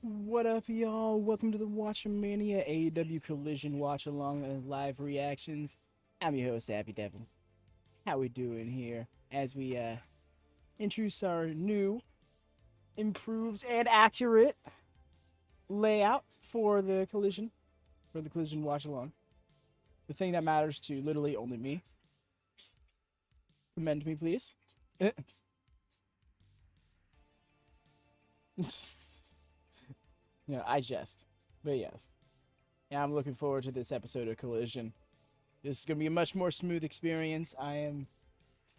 What up, y'all? Welcome to the WatchaMania AEW Collision Watchalong and live reactions. I'm your host, Happy Devin. How we doing here? As we introduce our new, improved, and accurate layout for the Collision, Watchalong. The thing that matters to literally only me. Commend me, please. I jest. But yes. Yeah, I'm looking forward to this episode of Collision. This is going to be a much more smooth experience. I am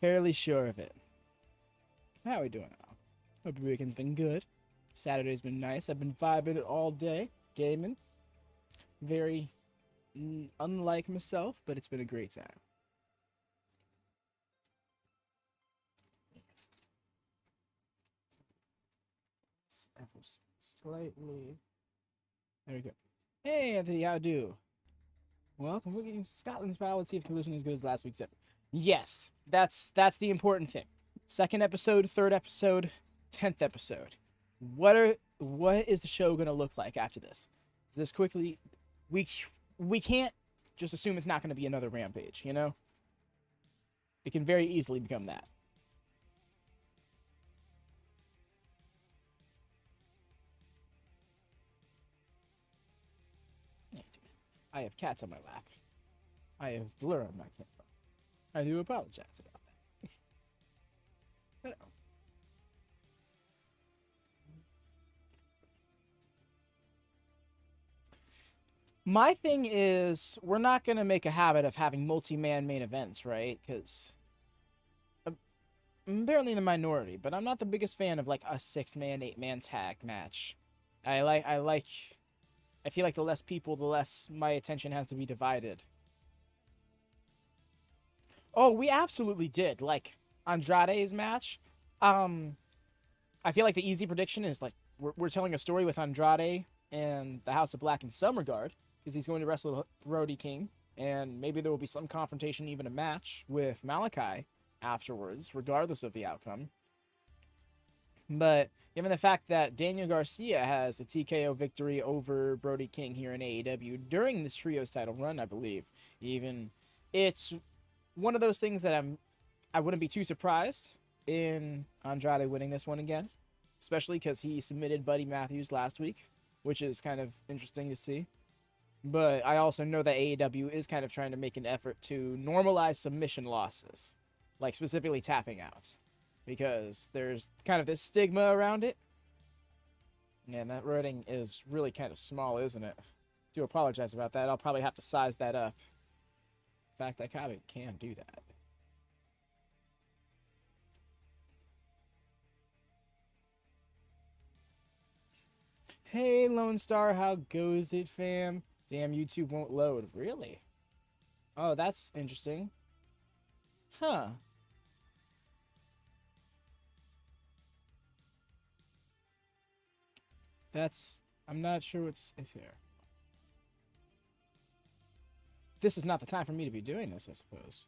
fairly sure of it. How are we doing now? Hope your weekend's been good. Saturday's been nice. I've been vibing it all day. Gaming. Very unlike myself, but it's been a great time. Slightly. There we go. Hey, Anthony, how do? Welcome. We're getting Scotland's Power. Let's see if Collision is as good as last week's episode. Yes, that's the important thing. Second episode, third episode, 10th episode. What is the show gonna look like after this? Is this quickly? We can't just assume it's not gonna be another Rampage. You know, it can very easily become that. I have cats on my lap. I have blur on my camera. I do apologize about that. But, my thing is, we're not going to make a habit of having multi-man main events, right? Because I'm apparently in the minority, but I'm not the biggest fan of like a 6-man, 8-man tag match. I feel like the less people, the less my attention has to be divided. Oh, we absolutely did. Like, Andrade's match. I feel like the easy prediction is, like, we're telling a story with Andrade and the House of Black in some regard, because he's going to wrestle Brody King, and maybe there will be some confrontation, even a match, with Malachi afterwards, regardless of the outcome. But given the fact that Daniel Garcia has a TKO victory over Brody King here in AEW during this trios title run, I believe, even it's one of those things that I wouldn't be too surprised in Andrade winning this one again, especially because he submitted Buddy Matthews last week, which is kind of interesting to see. But I also know that AEW is kind of trying to make an effort to normalize submission losses, like specifically tapping out, because there's kind of this stigma around it. Yeah, and that wording is really kind of small, isn't it? Do apologize about that. I'll probably have to size that up. In fact, I kind of can do that. Hey, Lone Star, how goes it, fam? Damn, YouTube won't load. Really? Oh, that's interesting. Huh. I'm not sure what's here. This is not the time for me to be doing this, I suppose.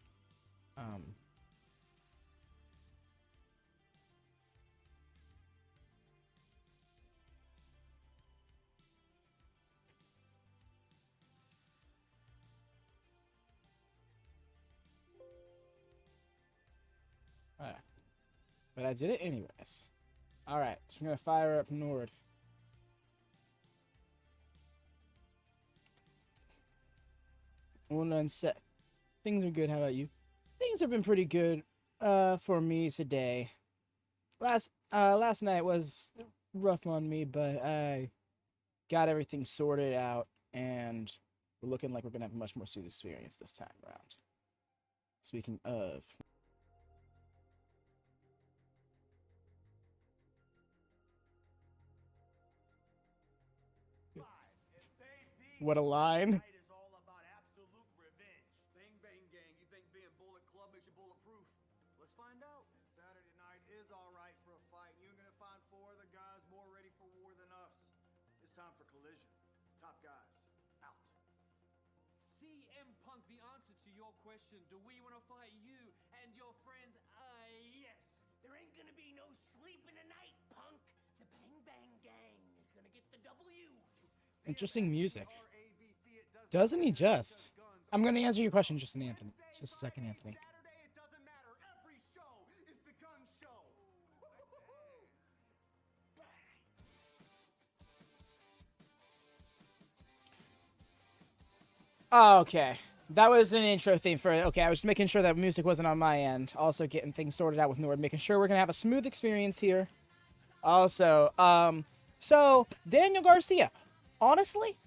Alright. But I did it anyways. Alright, so I'm gonna fire up Nord. One unset. Things are good. How about you? Things have been pretty good for me today. Last night was rough on me, but I got everything sorted out, and we're looking like we're gonna have a much more smooth experience this time around. Speaking of, what a line! Time for Collision. Top guys, out. CM Punk, the answer to your question, do we want to fight you and your friends? Yes. There ain't gonna be no sleeping tonight, punk. The Bang Bang Gang is gonna get the Interesting music. Doesn't he just? I'm going to answer your question just Anthony. Just a second, Anthony. Saturday, it doesn't matter. Every show is the gun show. Okay. That was an intro theme for it. Okay, I was making sure that music wasn't on my end. Also getting things sorted out with Nord, making sure we're going to have a smooth experience here. Also, so Daniel Garcia. Honestly,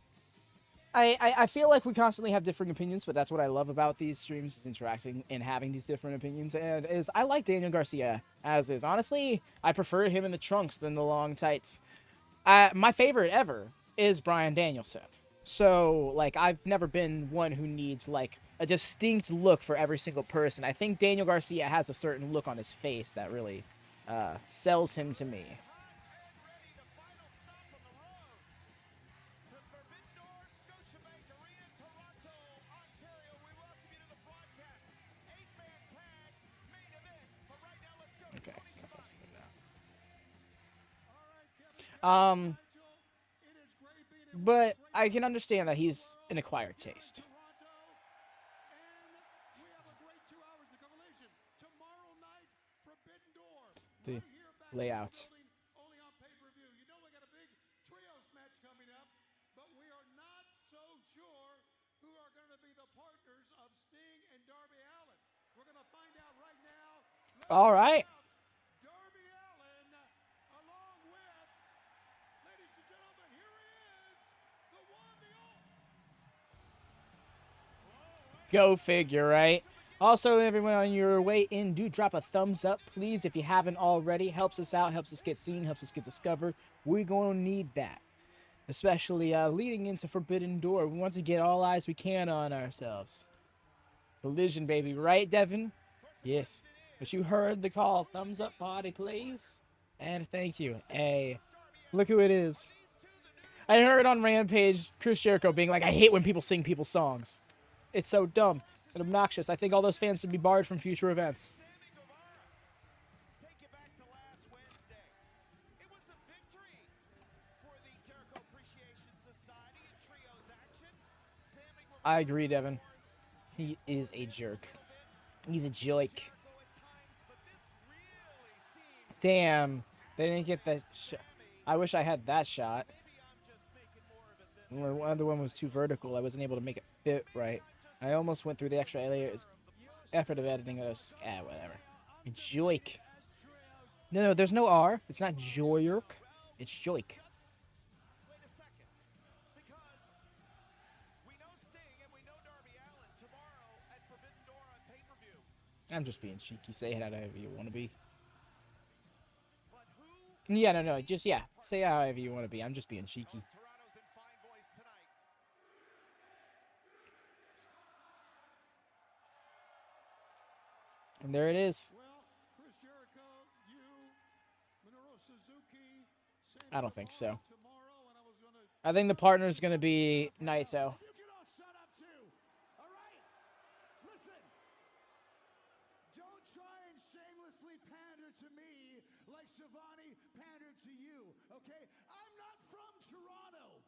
I feel like we constantly have differing opinions, but that's what I love about these streams, is interacting and having these different opinions. And I like Daniel Garcia as is. Honestly, I prefer him in the trunks than the long tights. My favorite ever is Bryan Danielson. So, like, I've never been one who needs, like, a distinct look for every single person. I think Daniel Garcia has a certain look on his face that really sells him to me. Okay, but I can understand that he's an acquired taste. The layout. Only on pay-per-view. You know we got a big trios match coming up, but we are not so sure who are going to be the partners of Sting and Darby Allin. We're going to find out right now. All right. Darby Allin, along with, ladies and gentlemen, here he is, the one, the all. Go figure, right? Also, everyone on your way in, do drop a thumbs up, please, if you haven't already. Helps us out, helps us get seen, helps us get discovered. We're going to need that, especially leading into Forbidden Door. We want to get all eyes we can on ourselves. Collision, baby, right, Devin? Yes. But you heard the call. Thumbs up, body, please. And thank you. Hey, look who it is. I heard on Rampage, Chris Jericho being like, I hate when people sing people's songs. It's so dumb and obnoxious. I think all those fans should be barred from future events. I agree, Devin. He is a jerk. He's a joke. Damn. They didn't get that shot. I wish I had that shot. One other one was too vertical. I wasn't able to make it fit right. I almost went through the extra layers effort of editing. I was, whatever. Joik. No, there's no R. It's not Joyerk. It's Joik. I'm just being cheeky. Say it however you want to be. Yeah, no. Just, yeah. Say it however you want to be. I'm just being cheeky. And there it is. I don't think so. I think the partner is going to be Naito. To me like Shivani pandered to you, okay? I'm not from Toronto.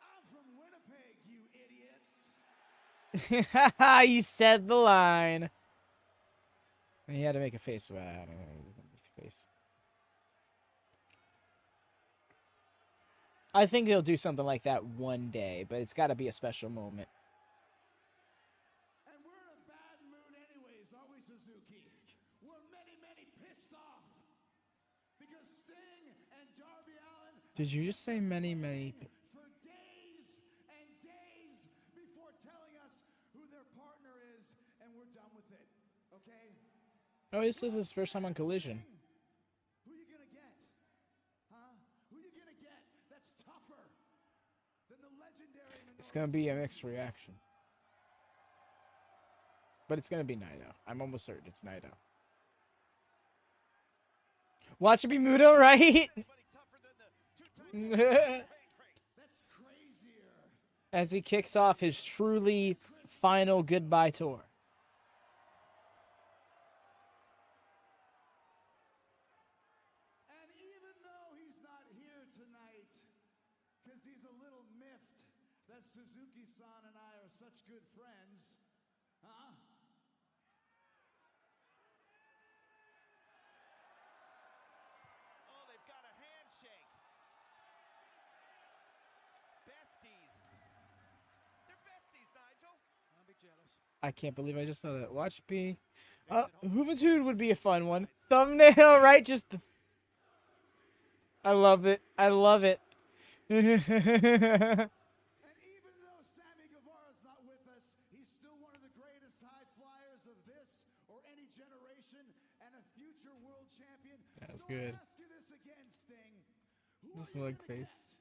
I'm from Winnipeg, you idiots. You said the line. And he had to make a face. Well, I don't know. Face. I think they'll do something like that one day, but it's got to be a special moment. Did you just say many? For days and days before telling us who their partner is, and we're done with it. Okay? Oh, this is his first time on Collision. Who you gonna get? Huh? Who you gonna get that's tougher than the legendary? It's gonna be a mixed reaction. But it's gonna be Naito. I'm almost certain it's Naito. Watch it be Muto, right? As he kicks off his truly final goodbye tour. And because he's a little miffed that Suzuki-san and I are such good friends. Huh? Oh, they've got a handshake. Besties. They're besties, Nigel. Don't be jealous. I can't believe I just saw that. Watch me. Juventud would be a fun one. Thumbnail, right? Just. I love it. I love it. And even though Sammy Guevara's not with us, he's still one of the greatest high flyers of this or any generation and a future world champion. That's so good. I ask you this again, Sting. Who The are you smug gonna face. get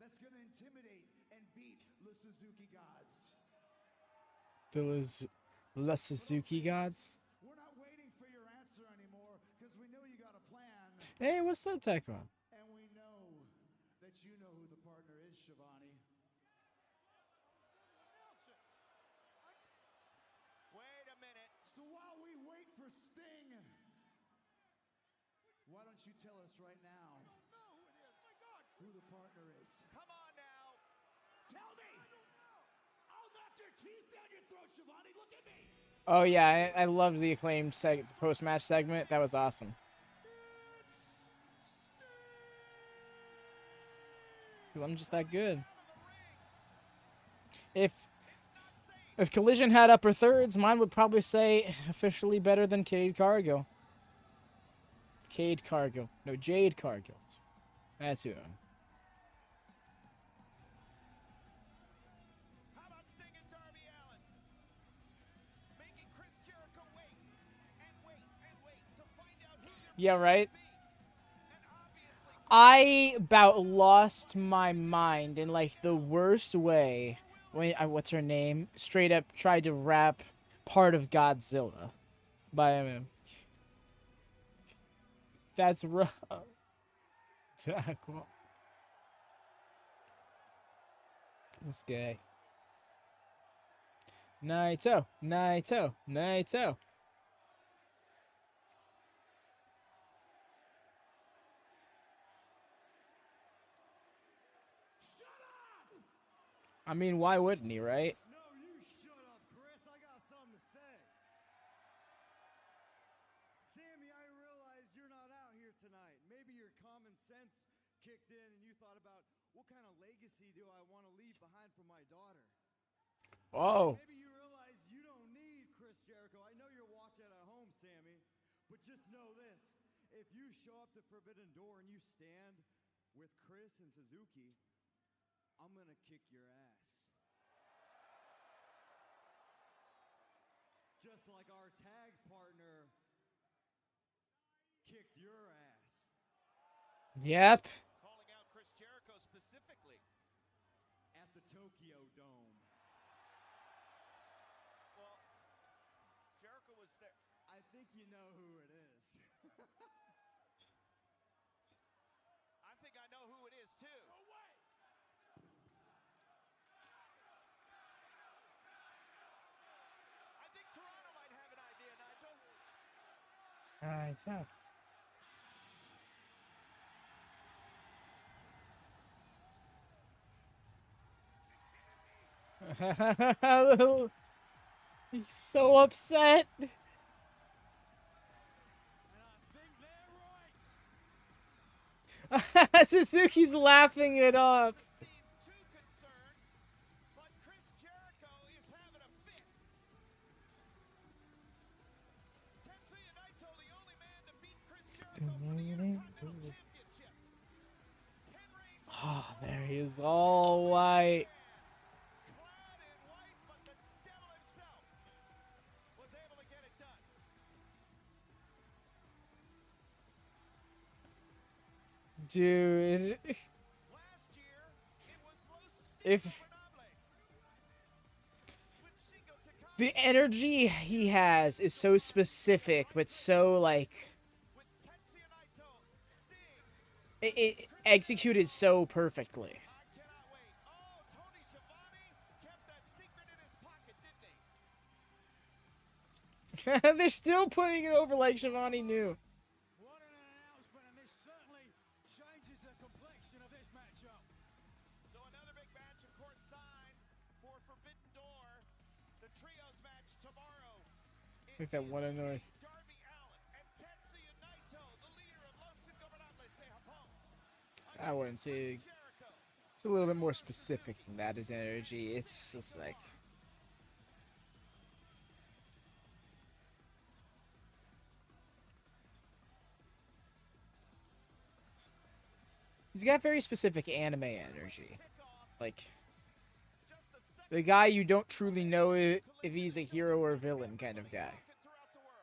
that's going to intimidate and beat the Suzuki gods? The Suzuki gods. We're not waiting for your answer anymore because we know you got a plan. Hey, what's up, Taekwondo? And we know that you know who the partner is, Shivani. Wait a minute. So while we wait for Sting, why don't you tell us right now who the partner is? Come on now. Tell me! I'll knock your teeth down your throat, Shivani. Look at me! Oh yeah, I loved the acclaimed post-match segment. That was awesome. Cause I'm just that good. If Collision had upper thirds, mine would probably say officially better than Cade Cargill. Cade Cargill. No, Jade Cargill. That's who. How about Sting and Darby Allin? Making Chris Jericho wait and wait and wait to find out who they're Yeah, right? be. And obviously, I about lost my mind in like the worst way when what's her name straight up tried to rap part of Godzilla by him. That's rough. This guy. Naito. I mean, why wouldn't he, right? No, you shut up, Chris. I got something to say. Sammy, I realize you're not out here tonight. Maybe your common sense kicked in and you thought about what kind of legacy do I want to leave behind for my daughter? Whoa. Maybe you realize you don't need Chris Jericho. I know you're watching at home, Sammy, but just know this. If you show up to Forbidden Door and you stand with Chris and Suzuki, I'm going to kick your ass. Just like our tag partner kicked your ass. Yep. calling out Chris Jericho specifically. At the Tokyo Dome. Well, Jericho was there. I think you know who it is. I think I know who it is too. I think Toronto might have an idea, Nigel. Alright, so. He's so upset. And I think they're right. Suzuki's laughing it off. Seem too concerned, but Chris Jericho is having a fit. Tetsuya Naito, the only man to beat Chris Jericho for the Intercontinental Championship. 10 reigns Oh, there he is, all white. clad in white, but the devil himself was able to get it done. Dude. Last year, it was Los If- Ingobernables. With Shingo Takagi, The energy he has is so specific, but so, like, with Tetsuya Naito, Sting. it executed so perfectly. I cannot wait. Oh, Tony Schiavone kept that secret in his pocket, didn't he? They're still putting it over like Shivani knew. What an announcement, and this certainly changes the complexion of this matchup. Like that one annoying. Darby Allin and Tetsuya Naito, the leader of Los Ingobernables de Japón. I wouldn't say. Jericho. It's a little bit more specific than that. His energy. It's just like. He's got very specific anime energy. Like, the guy you don't truly know if he's a hero or a villain kind of guy. Throughout the world.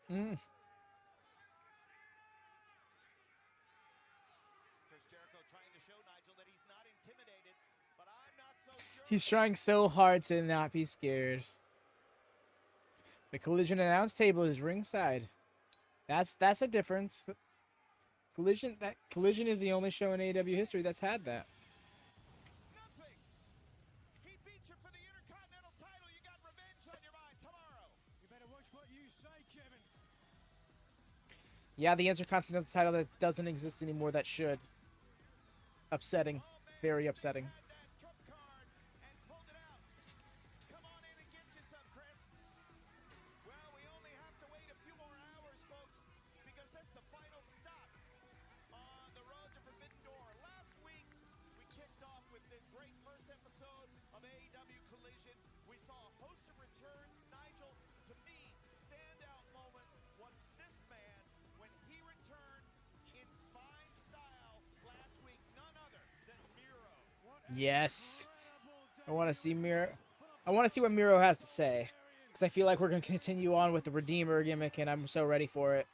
Mm. Chris Jericho trying to show Nigel that he's not intimidated, but I'm not so sure. He's trying so hard to not be scared. The Collision announce table is ringside. That's a difference. Collision is the only show in AEW history that's had that. Nothing. He beat you for the Intercontinental title. You got revenge on your mind tomorrow. You better watch what you say, Kevin. Yeah, the Intercontinental title that doesn't exist anymore that should. Upsetting. Very upsetting. Had that trump card and pulled it out. Come on in and get you some, Chris. Well, we only have to wait a few more hours, folks, because that's the final stop on the road to Forbidden Door. Last week, we kicked off with this great first episode of AEW Collision. We saw a host of returns. Nigel, to me, standout moment was this man when he returned in fine style last week. None other than Miro. Yes. I want to see Miro. I want to see what Miro has to say. Because I feel like we're going to continue on with the Redeemer gimmick, and I'm so ready for it.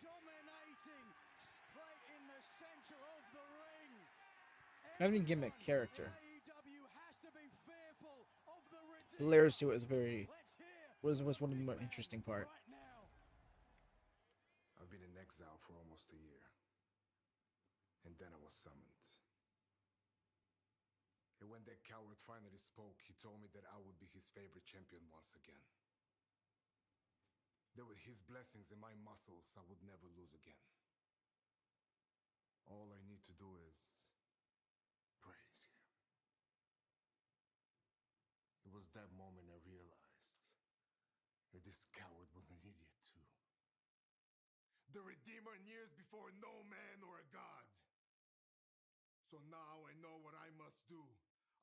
Dominating straight in the center of the ring. Not even gimmick, character. AEW has to be fearful of the The Redeemer. layers to it was very Let's hear was one of the more interesting part. right now. I've been in exile for almost a year. And then I was summoned. And when that coward finally spoke, he told me that I would be his favorite champion once again. That with his blessings and my muscles, I would never lose again. All I need to do is praise him. It was that moment I realized that this coward was an idiot too. The Redeemer years before no man or a god. So now I know what I must do.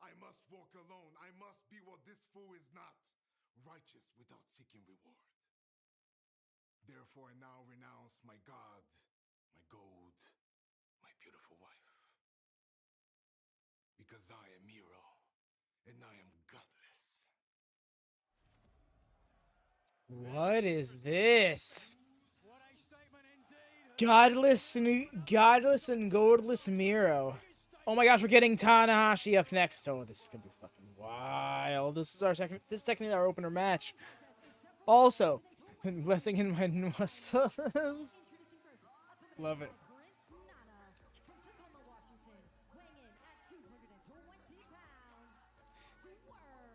I must walk alone. I must be what this fool is not. Righteous without seeking reward. Therefore I now renounce my god, my gold, my beautiful wife. Because I am Miro, and I am godless. What is this? What a statement indeed. Godless and goldless Miro. Oh my gosh, we're getting Tanahashi up next. Oh, this is gonna be fucking wild. This is technically our opener match. Also, blessing in my muscles. Love it.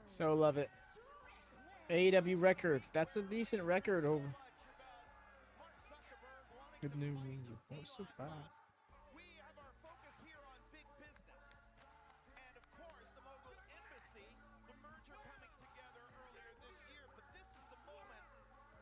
So love it. AEW record. That's a decent record over. Good news. You won't survive. We have our focus here on big business. And of course, the Mogul Embassy, the merger coming together earlier this year. But this is the moment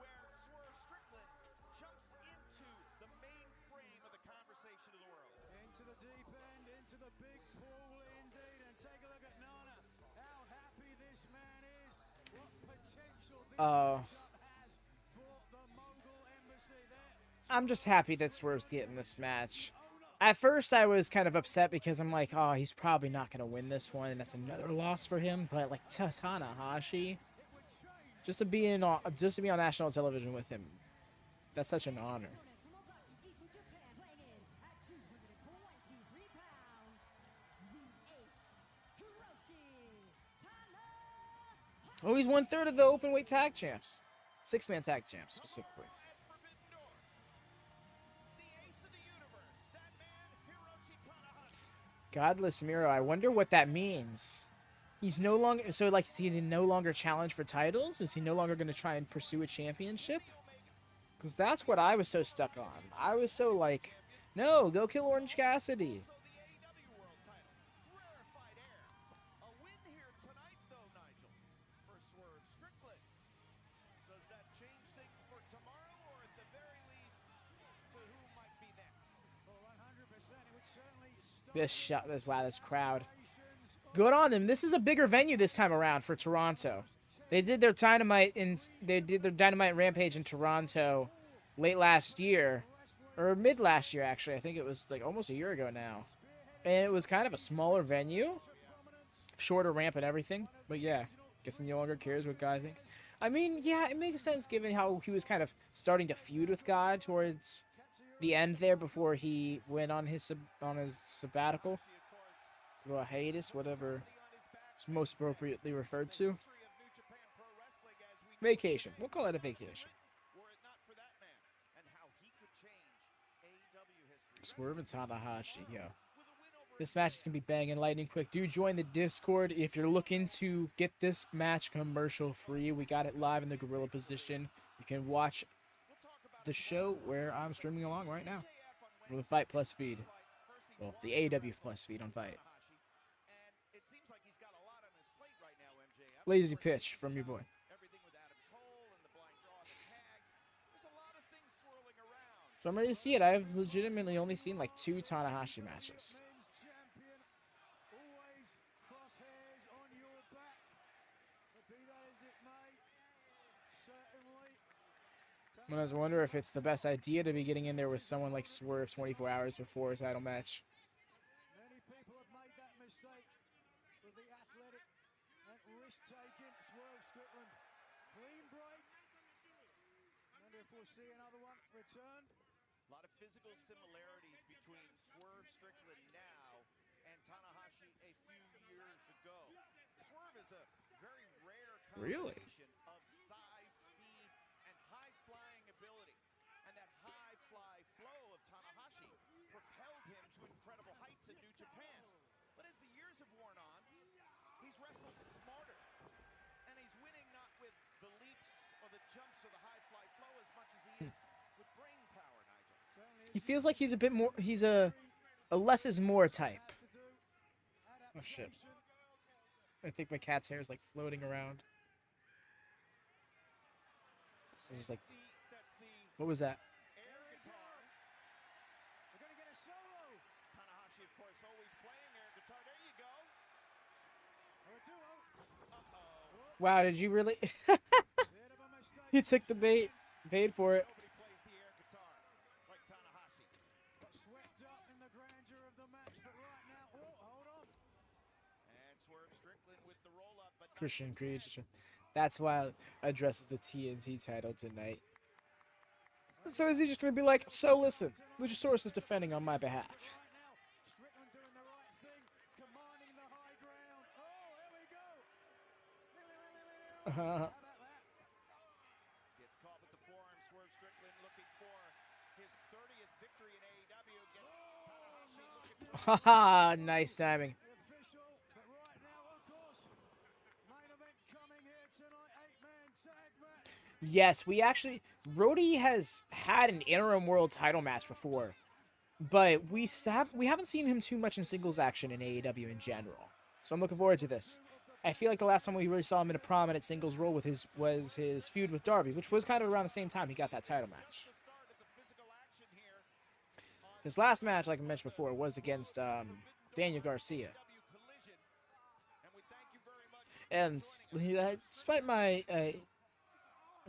where Swerve Strickland jumps into the mainframe of the conversation of the world. Into the deep end, into the big pool indeed. And take a look at Nana. How happy this man is. What potential this matchup has for the Mongol Embassy there. I'm just happy that Swerve's getting this match. At first, I was kind of upset because I'm like, oh, he's probably not going to win this one, and that's another loss for him. But like Tanahashi, just to be on national television with him, that's such an honor. Oh, he's 1/3 of the open weight tag champs. Six-man tag champ specifically. At Forbidden Door, the ace of the universe, that man, Hiroshi Tanahashi. Godless Miro. I wonder what that means. He's no longer so like is he no longer challenge for titles? Is he no longer going to try and pursue a championship? Because that's what I was so stuck on. I was so like, no, go kill Orange Cassidy. So the AEW World Title, rarefied air. A win here tonight, though, Nigel, for Swerve Strickland. Does that change things for tomorrow, or at the very least, to who might be next? Well, 100%. It would certainly start This shot, this crowd. Good on them. This is a bigger venue this time around for Toronto. They did their Dynamite Rampage in Toronto late last year, or mid last year actually. I think it was like almost a year ago now, and it was kind of a smaller venue, shorter ramp and everything. But yeah, guess he no longer cares what God thinks. I mean, yeah, it makes sense given how he was kind of starting to feud with God towards the end there before he went on his sabbatical, or hiatus, whatever it's most appropriately referred to. Vacation. We'll call it a vacation. Were it not for that man and how he could change AEW history. Swerve and Tanahashi, yo. This match is going to be banging lightning quick. Do join the Discord if you're looking to get this match commercial free. We got it live in the gorilla position. You can watch the show where I'm streaming along right now with the Fight Plus feed. Well, the AEW Plus feed on Fight. And it seems like he's got a lot on his plate right now, MJF. Lazy pitch from your boy. Everything with Adam Cole and the blind draw of the tag. There's a lot of things swirling around. So I'm ready to see it. I've legitimately only seen like 2 Tanahashi matches. men's champion. Always crosshairs on your back. But be that as it may, certainly. I was wondering if it's the best idea to be getting in there with someone like Swerve 24 hours before a title match. Many people have made that mistake with the athletic and risk-taking Swerve Strickland. Clean break. Wonder if we'll see another one return. A lot of physical similarities between Swerve Strickland now and Tanahashi a few years ago. Swerve is a very rare Really? combination of size, speed, and high-flying ability. And that high-fly flow of Tanahashi propelled him to incredible heights in New Japan. But as the years have worn on, he's wrestled smarter. And he's winning not with the leaps or the jumps or the high-fly flow as much as he is with brain power, Nigel. He feels like he's a bit more. He's a less is more type. Oh shit! I think my cat's hair is like floating around. This is just like, That's the what was that? air guitar. We're going to get a solo. Tanahashi, of course, always playing air guitar. There you go. Or a duo. Uh-oh. Wow, did you really? Bit of a mistake. He took the bait, paid for it. Nobody plays the air guitar like Tanahashi. Got swept up in the grandeur of the match, but right now, oh, hold on. And Swerve Strickland with the roll-up, but Christian creation. That's why I addresses the TNT title tonight. So is he just gonna be like, so listen, Luchasaurus is defending on my behalf. Right now, Strickland doing the right thing, commanding the high ground. Oh, there we go. How about that? gets caught with the forearm. Swerve Strickland looking for his 30th victory in AEW. Gets Tanahashi looking for Haha, nice timing. The official, but right now, of course, main event coming here tonight, 8-man tag match. Yes, we actually, Brody has had an interim world title match before, but we haven't seen him too much in singles action in AEW in general. So I'm looking forward to this. I feel like the last time we really saw him in a prominent singles role with was his feud with Darby, which was kind of around the same time he got that title match. the start of the physical action here. His last match, like I mentioned before, was against Daniel Garcia. AEW Collision. And we thank you very much. And despite my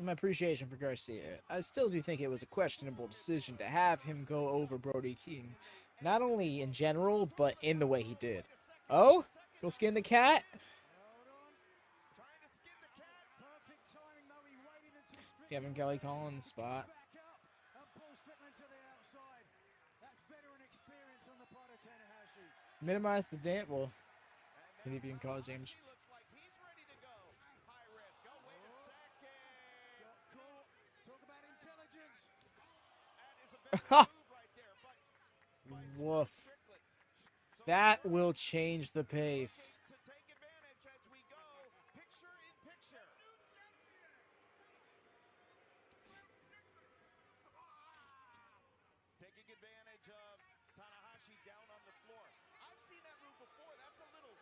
appreciation for Garcia, I still do think it was a questionable decision to have him go over Brody King, not only in general, but in the way he did. Oh, go skin the cat. Trying to skin the cat. Perfect timing, though. He waited until Strickland Kevin Kelly calling the spot. back up and pull Strickland to the outside. That's veteran experience on the part of Tanahashi. Minimize the dance. Well, if you can call it James. He looks like he's ready to go. High risk. Oh, wait a second. Got caught. Woof. That will change the pace. To take advantage as we go picture in picture. Taking advantage of Tanahashi down on the floor. I've seen that move before. That's a little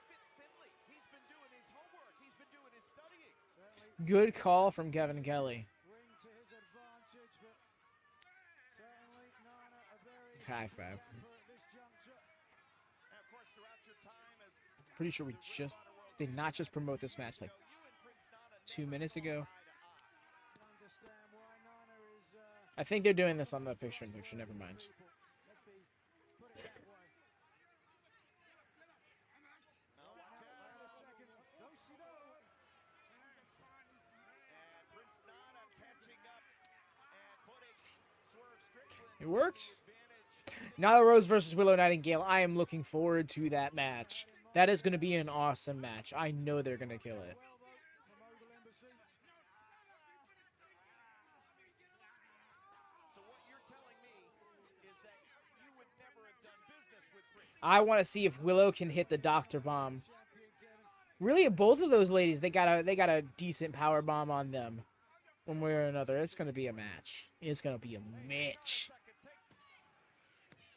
fit Finley. He's been doing his homework. He's been doing his studying. Good call from Kevin Kelly. Ring to his advantage, but certainly Nana a very High five. camper at this juncture. And of course, throughout your time as Pretty sure we just did not just promote this match like you and Prince Nana 2 minutes ago. Understand why Nana is I think they're doing this on the picture-in-picture. Never mind. let's be put it that way. now watch out. A second. Don't see that. And Prince Nana catching up and putting Swerve Strickland It worked. advantage. Nyla Rose versus Willow Nightingale. I am looking forward to that match. That is going to be an awesome match. I know they're going to kill it. Well, though, from Oval Embassy. So what you're telling me is that you would never have done business with Prince. I want to see if Willow can hit the Doctor Bomb. Really, both of those ladies, they got a decent power bomb on them. One way or another, it's going to be a match. It's going to be a match.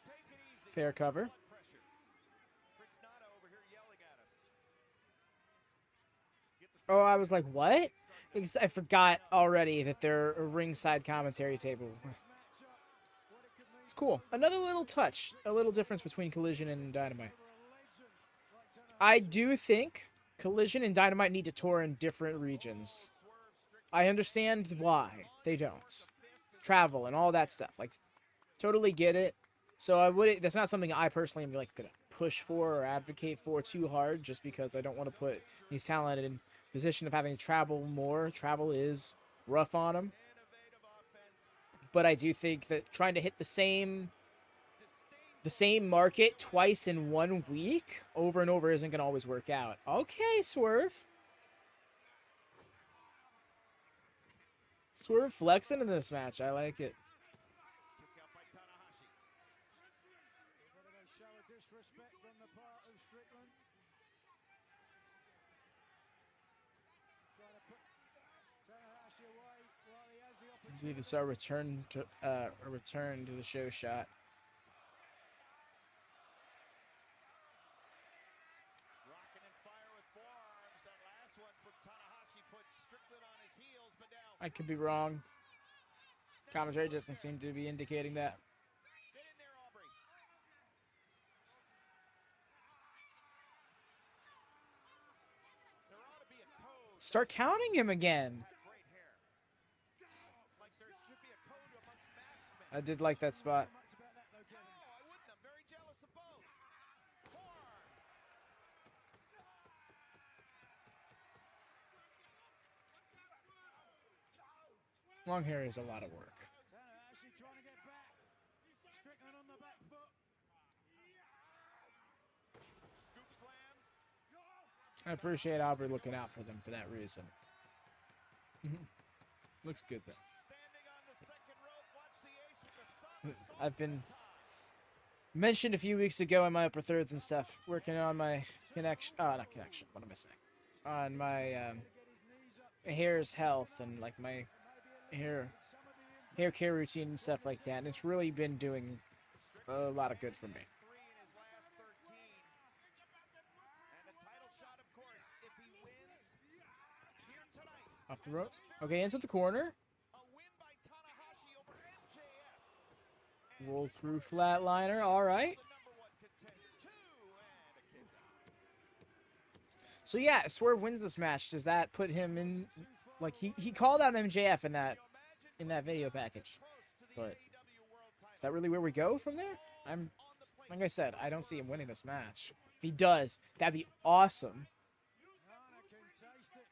Take it easy. Fair cover. Pressure. Prince Nana over here yelling at us. Get the Oh, I was like, what? I forgot already that they're a ringside commentary table. It's cool. Another little touch. A little difference between Collision and Dynamite. I do think Collision and Dynamite need to tour in different regions. I understand why they don't. Travel and all that stuff. Like, totally get it. So I would. That's not something I personally am like gonna push for or advocate for too hard, just because I don't want to put these talent in position of having to travel more. Travel is rough on them. But I do think that trying to hit the same market twice in 1 week over and over isn't going to always work out. Okay, Swerve. Swerve flexing in this match. I like it. kick out by Tanahashi. Bit of a show of disrespect on the part of Strickland. Trying to put Tanahashi away while he has the I opportunity. believe it's our return to the show shot. Rocking and fire with forearms. That last one put Tanahashi put Strickland on his heels, but now I could be wrong. Commentary doesn't seem to be indicating that. get in there, Aubrey. There ought to be a code. Start counting him again. Great hair. Like there should be a code amongst masked men. I did like that spot. Much about that though, Kevin. No, I wouldn't. I'm very jealous of both. Forearm. Long hair is a lot of work. Tanahashi trying to get back. Strickland on the back foot. Scoop slam. I appreciate Aubrey looking out for them for that reason. Looks good though. Standing on the second rope. Watch the ace with the somersault I've been top. mentioned a few weeks ago in my upper thirds and stuff, working on my connection. Not connection. What am I saying? On my hair's health and like my hair care routine and stuff like that. And it's really been doing a lot of good for me. 3 in his last 13. And a title shot, of course, if he wins here tonight. Off the ropes. Okay, into the corner. A win by Tanahashi over MJF. Roll through flatliner. All right. The #1 contender. 2 and a kick out. So yeah, Swerve wins this match. Does that put him in? Like he called out MJF in that video package, but is that really where we go from there? I'm like I said, I don't see him winning this match. If he does, that'd be awesome. Nana can taste it.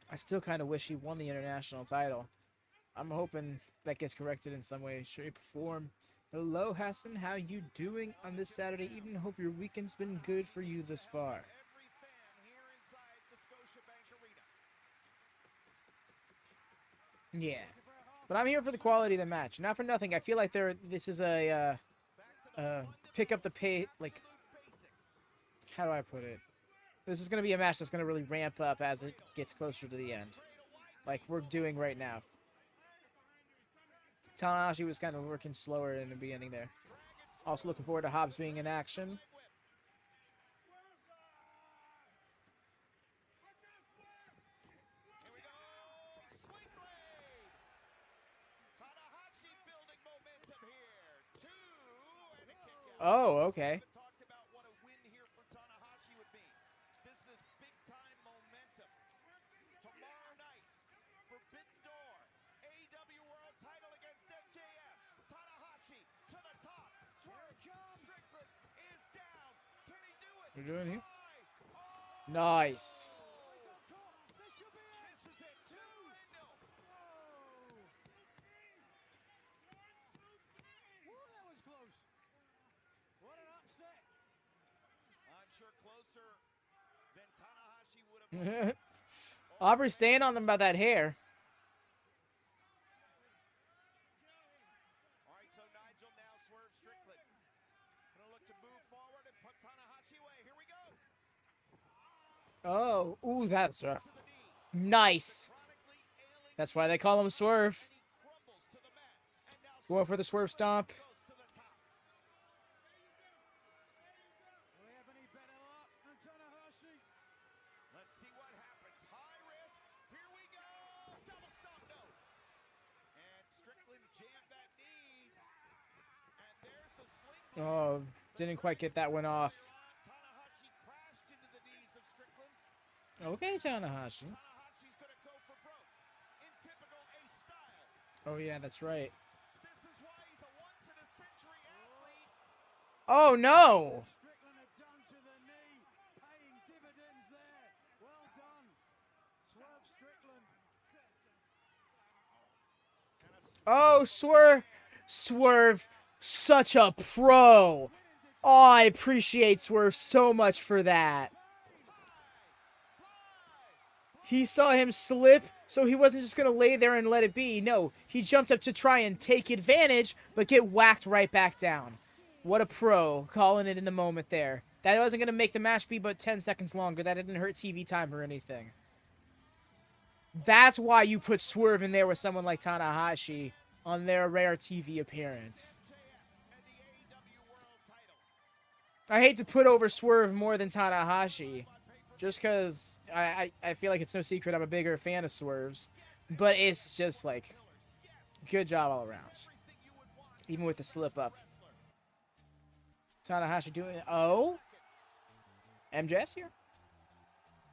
I still kind of wish he won the international title. I'm hoping that gets corrected in some way, shape, or form. Hello, Hassan. How you doing on this Saturday evening? Hope your weekend's been good for you this far. Every fan here inside the Scotiabank Arena. Yeah. For a half But I'm here for the quality of the match. Not for nothing. I feel like this is a pick up the pace. Like, how do I put it? This is going to be a match that's going to really ramp up as it gets closer to the end. Like we're doing right now. Tanahashi was kind of working slower in the beginning there. Also looking forward to Hobbs being in action. Here we go. Sling blade. Tanahashi building momentum here. 2 and a kick out. Oh, okay. Talked about what a win here for Tanahashi would be. This is big time momentum. Tomorrow night, Forbidden Door, AEW World Title against NJF. Tanahashi to the top. Swerve Strickland is down. Can he do it? You're doing it. Oh, Nice. this could be it. This is it. 2 and 0. Woo, that was close. What an upset. I'm sure closer than Tanahashi would have. Aubrey's staying on them about that hair. All right, so Nigel now Swerve Strickland. Gonna look to move forward and put Tanahashi away. Here we go. Oh, ooh, that's rough. Nice. Chronically ailing, That's why they call him Swerve. and he crumbles to the mat. And now Going for the Swerve stomp. goes to the top. Do we have any better luck than Tanahashi? Let's see what happens. High risk. Here we go. Double stomp, no. And Strickland jammed that knee. And there's the sling blade. Oh, didn't quite get that one off. Tanahashi crashed into the knees of Strickland. Okay, Tanahashi. Tanahashi's gonna go for broke. In typical Ace style. Oh, yeah, that's right. This is why he's a once-in-a-century athlete. Oh, no. Strickland had done to the knee, paying dividends there. Well done. Swerve Strickland. Oh, Swerve, such a pro. Oh, I appreciate Swerve so much for that. He saw him slip, so he wasn't just going to lay there and let it be. No, he jumped up to try and take advantage, but get whacked right back down. What a pro, calling it in the moment there. That wasn't going to make the match be but 10 seconds longer. That didn't hurt TV time or anything. That's why you put Swerve in there with someone like Tanahashi on their rare TV appearance. And the AEW World Title. I hate to put over Swerve more than Tanahashi, just because I feel like it's no secret I'm a bigger fan of Swerve's, but it's just like, good job all around, even with the slip up. Tanahashi doing, oh, MJF's here.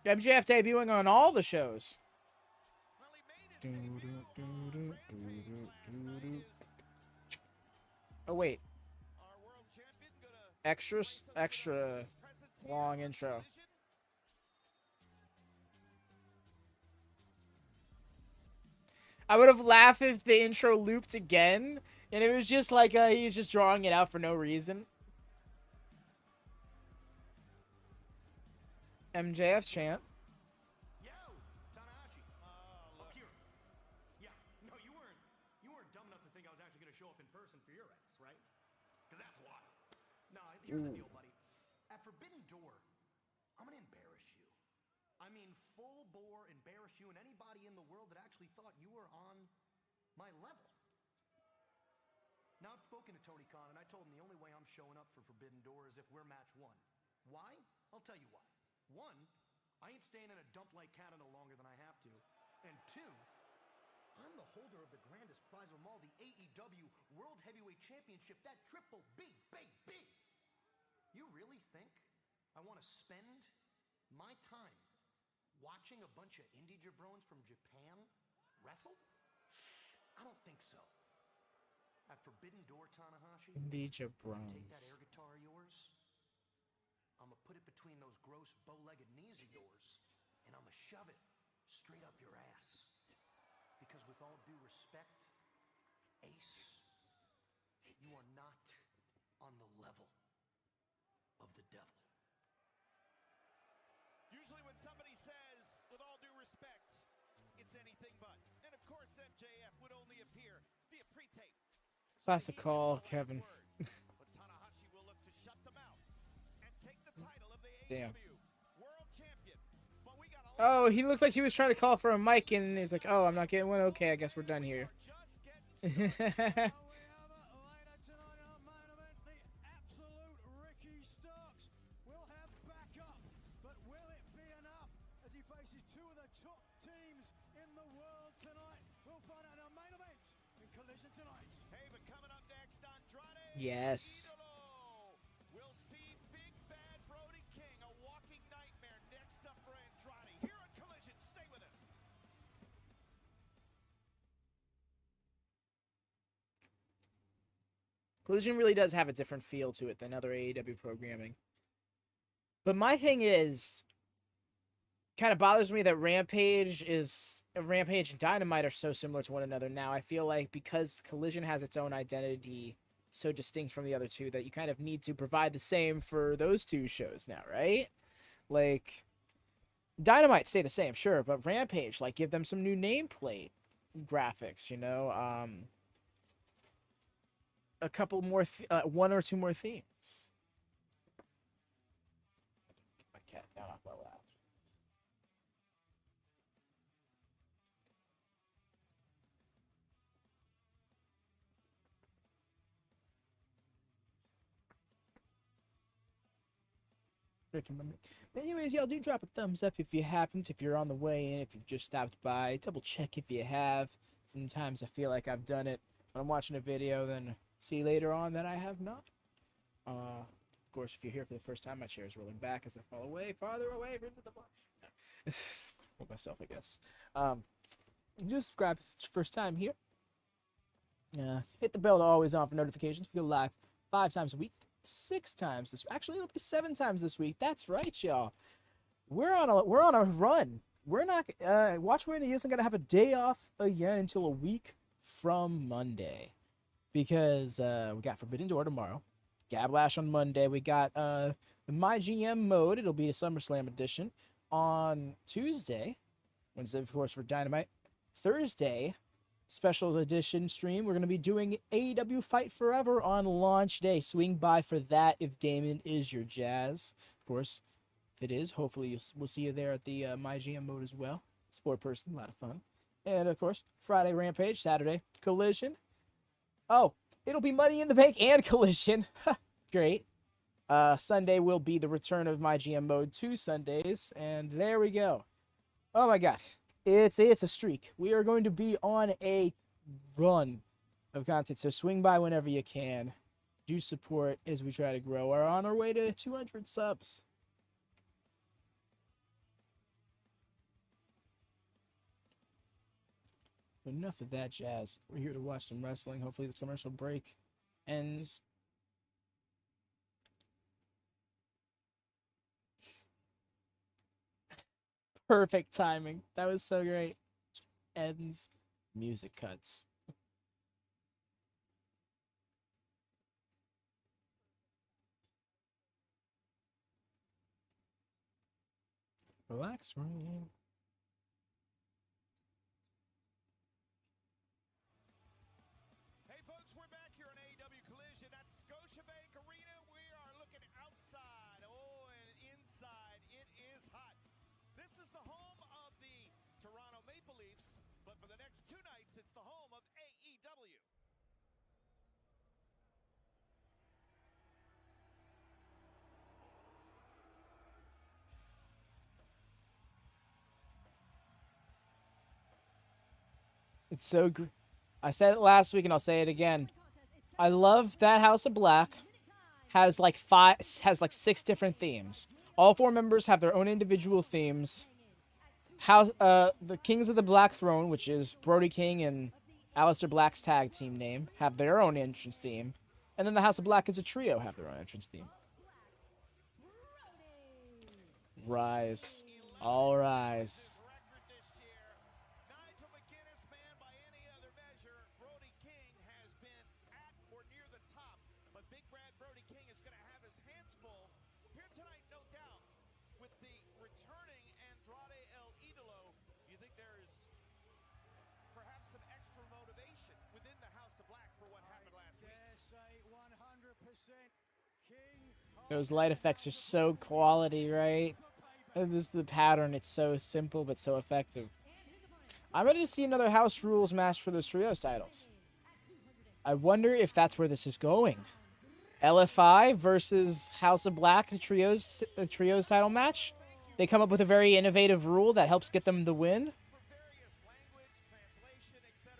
MJF debuting on all the shows. Oh wait, Our world champion gonna extra long intro. I would have laughed if the intro looped again, and it was just like he's just drawing it out for no reason. MJF chant. Yo, Tanahashi. Up here. Yeah. No, you weren't dumb enough to think I was actually gonna show up in person for your ass, right? Because that's why. No, here's the deal, buddy. At Forbidden Door, I'm gonna embarrass you. I mean, full bore embarrass you and anybody in the world that actually thought you were on my level. Now, I've spoken to Tony Khan, and I told him the only way I'm showing up for Forbidden Door is if we're match 1. Why? I'll tell you why. 1, I ain't staying in a dump like Canada longer than I have to. And 2, I'm the holder of the grandest prize of them all, the AEW World Heavyweight Championship, that Triple B, baby! You really think I want to spend my time watching a bunch of indie jabrones from Japan wrestle? I don't think so. At Forbidden Door, Tanahashi, DJ take that Bronze. air guitar of yours, I'm gonna put it between those gross bow-legged knees of yours, and I'm gonna shove it straight up your ass. Because with all due respect, Ace, you are not on the level of the devil. Usually when somebody says, with all due respect, it's anything but. And of course, MJF would only appear via pre-tape. Classic call, Kevin. But Tanahashi will look to shut them out and take the title of the Damn. AEW World Champion. But we got a Oh, he looked like he was trying to call for a mic, and he's like, "Oh, I'm not getting one. Okay, I guess we're done here." just getting started. Later tonight in our main event, the absolute Ricky Starks will have backup. But will it be enough as he faces two of the top teams in the world tonight? We'll find out in our main event in Collision tonight. Hey, but coming up next, Andrade. Yes. Idolo. We'll see Big Bad Brody King, a walking nightmare, next up for Andrade. Here on Collision, stay with us. Collision really does have a different feel to it than other AEW programming. But my thing is, kind of bothers me that Rampage and Dynamite are so similar to one another now. I feel like because Collision has its own identity so distinct from the other two that you kind of need to provide the same for those two shows now, right? Like, Dynamite stay the same, sure, but Rampage, like, give them some new nameplate graphics, you know? A couple more, one or two more themes. Get my cat down off my lap. But anyways, y'all do drop a thumbs up if you haven't, if you're on the way in, if you've just stopped by. Double check if you have. Sometimes I feel like I've done it when I'm watching a video, then see later on that I have not. Of course, if you're here for the first time, my chair is rolling back as I fall away, farther away into the bush. For myself, I guess. Just subscribe if it's your first time here. Hit the bell to always on for notifications. We go live 5 times a week. 6 times this actually it'll be 7 times this week. That's right, y'all. We're on a run. We're not WatchMania isn't gonna have a day off again until a week from Monday, because we got Forbidden Door tomorrow, Gablash on Monday. We got the My GM mode. It'll be a SummerSlam edition on Tuesday. Wednesday, of course, for Dynamite. Thursday, special edition stream. We're going to be doing AEW Fight Forever on launch day. Swing by for that if Damon is your jazz. Of course, if it is, hopefully we'll see you there at the My GM mode as well. It's 4-person, a lot of fun. And, of course, Friday Rampage, Saturday Collision. Oh, it'll be Money in the Bank and Collision. Great. Sunday will be the return of My GM mode, 2 Sundays. And there we go. Oh, my God. It's a streak. We are going to be on a run of content, so swing by whenever you can. Do support as we try to grow. We're on our way to 200 subs. But enough of that jazz. We're here to watch some wrestling. Hopefully this commercial break ends. Perfect timing. That was so great. Ends. Music cuts. Relax, Rain. Hey folks, we're back here on AEW Collision at Scotiabank Arena. We are looking outside, and inside it is hot. This is the home of the Toronto Maple Leafs, but for the next 2 nights, it's the home of AEW. It's so good. I said it last week and I'll say it again. I love that House of Black has like 6 different themes. All 4 members have their own individual themes. The Kings of the Black Throne, which is Brody King and Aleister Black's tag team name, have their own entrance theme. And then the House of Black as a trio have their own entrance theme. Rise. All rise. Record this year. Nigel McGuinness, man, by any other measure, Brody King has been at or near the top. But Big Brad Brody King is going to have his hands full here tonight, no doubt. With the returning Andrade El Idolo, you think there's Those light effects are so quality, right? And this is the pattern. It's so simple but so effective. I'm ready to see another House Rules match for those trios titles. I wonder if that's where this is going. LFI versus House of Black trios title match. They come up with a very innovative rule that helps get them the win.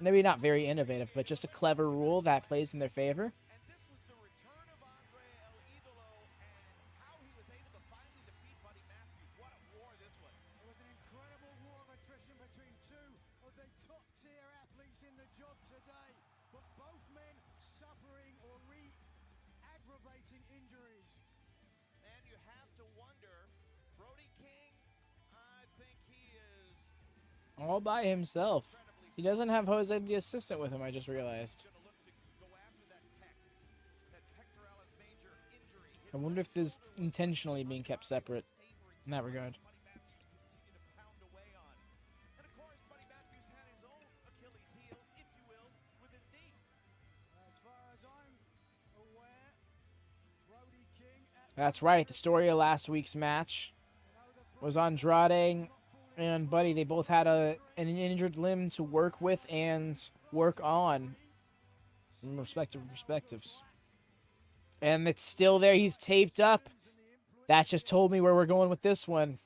Maybe not very innovative, but just a clever rule that plays in their favor. And this was the return of Andrade El Idolo and how he was able to finally defeat Buddy Matthews. What a war this was. It was an incredible war of attrition between two of the top-tier athletes in the job today. But both men suffering or aggravating injuries. And you have to wonder, Brody King, I think he is All by himself. He doesn't have Jose the assistant with him, I just realized. going to look to go after that pectoralis major injury. I wonder if this is intentionally being kept separate in that regard. Buddy Matthews continue to pound away on. And of course, Buddy Matthews had his own Achilles heel, if you will, with his knee. As far as I'm aware, Brody King at That's right. The story of last week's match was Andrade and Buddy. They both had an injured limb to work with and work on from respective perspectives. And it's still there. He's taped up. That just told me where we're going with this one.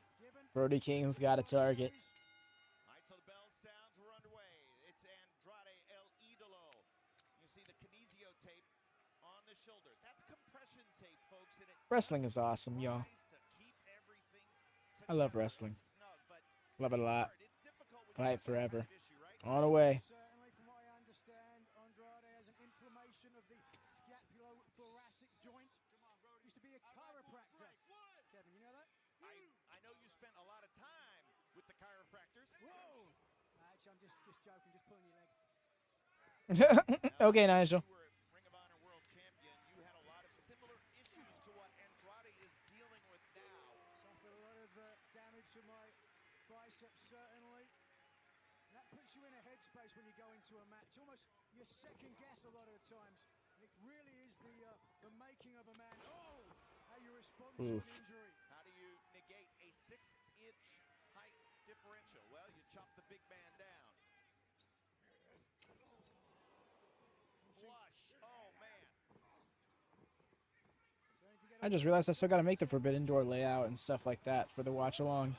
Brody King's got a target. All right, so the bell sounds, we're underway. It's Andrade El Idolo. You see the kinesio tape on the shoulder. That's compression tape, folks, and it Wrestling is awesome, y'all. tries to keep everything I love together wrestling. snug, but Love it a lot. it's difficult when you Fight have that forever. kind of issue, right? On the way. certainly, from what I understand, Andrade has an inflammation of the scapulothoracic joint. Used to be a chiropractor. Kevin, you know that? I know you spent a lot of time with the chiropractors. Whoa! Actually, I'm just joking, just pulling your leg. Okay, Nigel. You were a Ring of Honor World Champion. You had a lot of similar issues to what Andrade is dealing with now. Suffered a lot of damage to my biceps, certainly. And that puts you in a headspace when you go into a match. Almost you second guess a lot of the times. And it really is the making of a man. Oh! How you respond to Oof. an injury. How do you negate a 6-inch height differential? Well, you chop the big man down. Flush. Oh, man. I just realized I still gotta make the Forbidden Door layout and stuff like that for the Watchalong.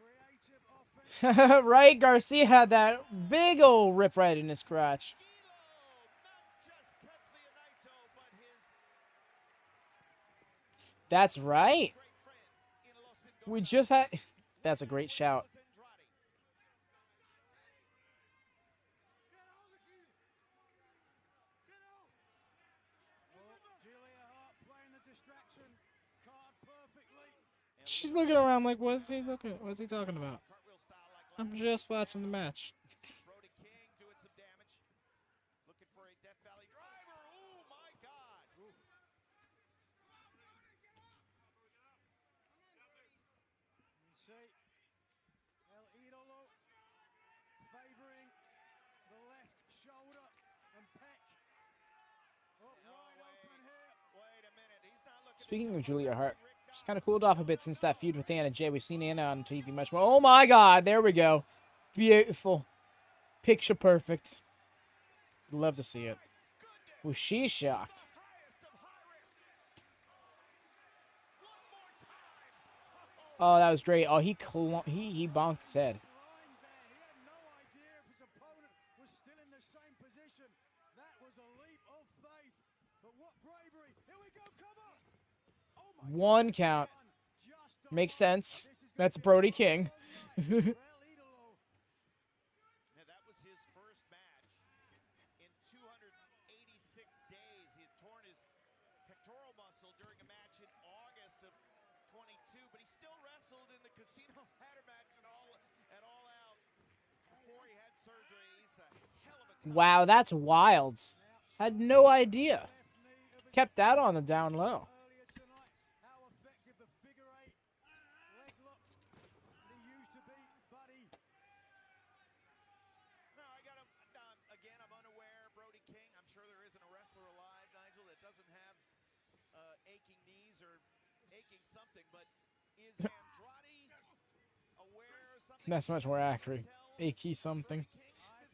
Creative offense. Right, Garcia had that big old rip right in his crotch. Not just Tetsuya Naito, but his That's right. great friend in Los Ingobernables, We just had... That's a great shout. Andrade. Oh, Julia Hart playing the distraction card perfectly. She's looking around like, what's he talking about? Cartwheel style like I'm just watching the match. Brody King doing some damage. Looking for a Death Valley driver. Oh, my God. You see, El Idolo favoring the left shoulder and pec. Oh, wide open here. Wait a minute. He's not looking Speaking of Julia Hart, she's kind of cooled off a bit since that feud with Anna Jay. We've seen Anna on TV much more. Oh my God, there we go. Beautiful. Picture perfect. Love to see it. Was she shocked? Oh, that was great. Oh, he bonked his head. Line there. He had no idea if his opponent was still in the same position. That was a leap of faith. But what bravery. Here we go, cover. Oh my One count. Just Makes alone. sense. This is gonna That's be Brody a King. El Idolo. Yeah, that was his first match in 286 days. He had torn his pectoral muscle during a match in August of 22, but he still wrestled in the casino ladder match at all out before he had surgery. He's a hell of a talent. Wow, that's wild. Had no idea. Kept that on the down low. Earlier tonight, how effective the figure eight leg lock that he used to be, Buddy. No, I got him. Again, I'm unaware. Brody King, I'm sure there isn't a wrestler alive aching something, but is Andrade aware something? That's much more accurate. A key something.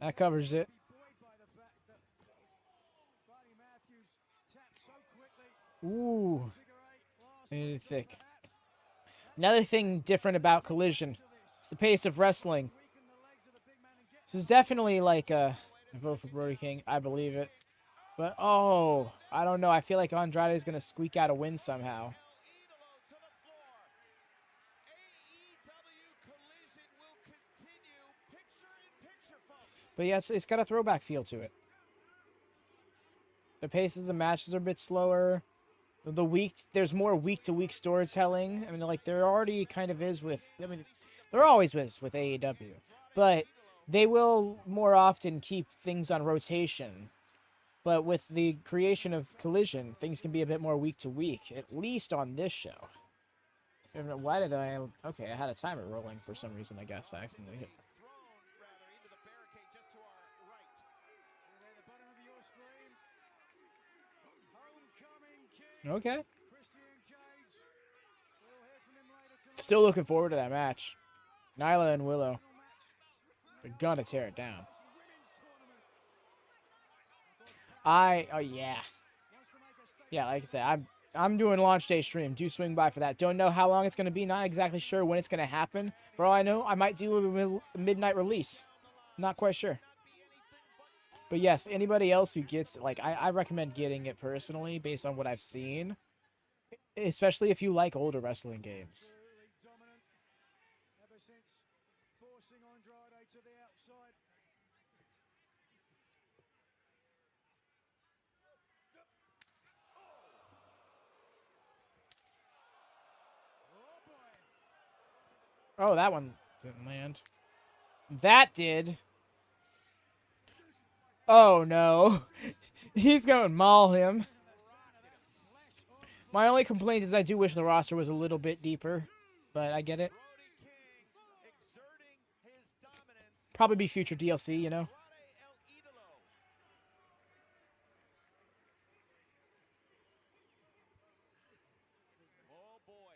That covers it. Ooh. And thick. Another thing different about Collision is the pace of wrestling. This is definitely like a vote for Brody King. I believe it. But, oh, I don't know. I feel like Andrade is going to squeak out a win somehow. Idolo to the floor. AEW Collision will continue. Picture in picture, folks. But yes, it's got a throwback feel to it. The paces of the matches are a bit slower. There's more week-to-week storytelling. I mean, like, there already kind of is with, I mean, there always is with AEW. But they will more often keep things on rotation. But with the creation of Collision, things can be a bit more week-to-week, at least on this show. Why did I... Okay, I had a timer rolling for some reason, I guess. I accidentally hit. Thrown, rather, into the barricade just to our right. At the bottom of your screen, homecoming king, Okay. Christian Cage. We'll hear from him later tonight. Still looking forward to that match. Nyla and Willow. They're gonna tear it down. Oh yeah. Yeah, like I said, I'm doing launch day stream. Do swing by for that. Don't know how long it's gonna be. Not exactly sure when it's gonna happen. For all I know, I might do a midnight release. Not quite sure. But yes, anybody else who gets, like, I recommend getting it personally based on what I've seen. Especially if you like older wrestling games. Absolutely dominant ever since forcing Andrade to the outside. Oh boy. Oh, that one didn't land. That did. Oh, no. He's going to maul him. My only complaint is I do wish the roster was a little bit deeper. But I get it. Brody King exerting his dominance. Probably be future DLC, you know? Andrade El Idolo. Oh boy.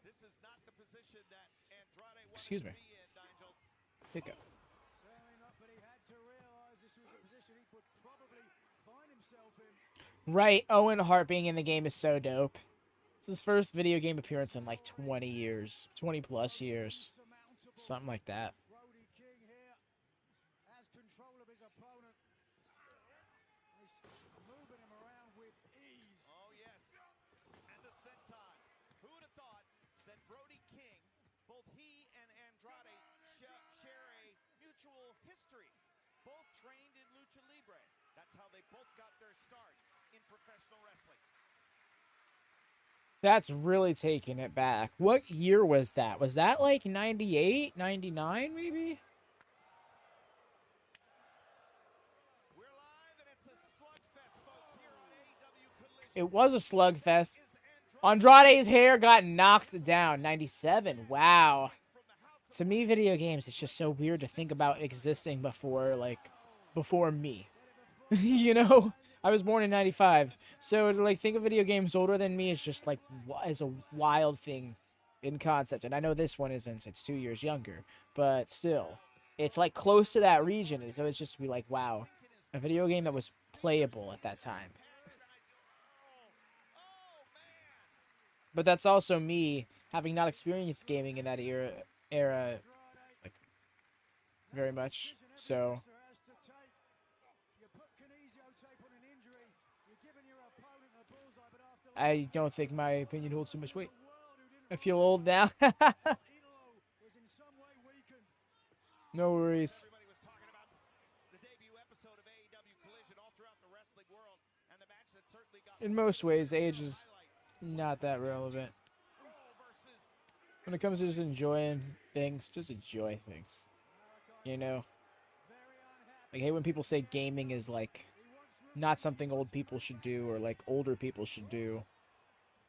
This is not the position that Andrade wanted Excuse to me. be in, Nigel. Hiccup. Certainly not, but he had to realize this was a position he would probably find himself in. Right, Owen Hart being in the game is so dope. It's his first video game appearance in like 20 years. 20 plus years. Insurmountable. Something like that. Brody King here has control of his opponent. He's moving him around with ease. Oh yes. And the senton. Who would have thought that Brody King, both he and Andrade share a mutual history. Both trained in Lucha Libre. That's how they both got their start in professional wrestling. That's really taking it back. What year was that? Was that like 98, 99 maybe? We're live and it's a slugfest, folks, here on AEW Collision. It was a slugfest. Is Andrade Andrade's hair got knocked down. 97. Wow. from the house To me, video games, it's just so weird to think about existing before me. You know? I was born in 95. So to like think of video games older than me is just like is a wild thing in concept. And I know this one isn't. It's 2 years younger. But still, it's like close to that region. And so it's just to be like, wow, a video game that was playable at that time. But that's also me having not experienced gaming in that era like very much. So I don't think my opinion holds too much weight. I feel old now. No worries. Everybody was talking about the debut episode of AEW Collision all throughout the wrestling world, and the match that certainly got In most ways, age is not that relevant. When it comes to just enjoying things, just enjoy things. You know? Like, I hate when people say gaming is like not something old people should do or like older people should do.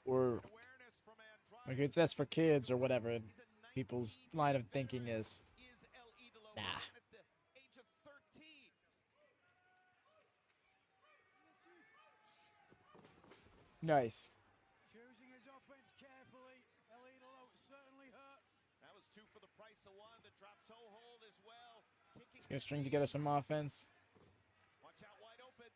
Or awareness from Andrade. like that's for kids or whatever people's line of thinking is. Is El Idolo Nah. at the age of 13? Nice. Choosing his offense He's gonna string together some offense. Watch out, wide open.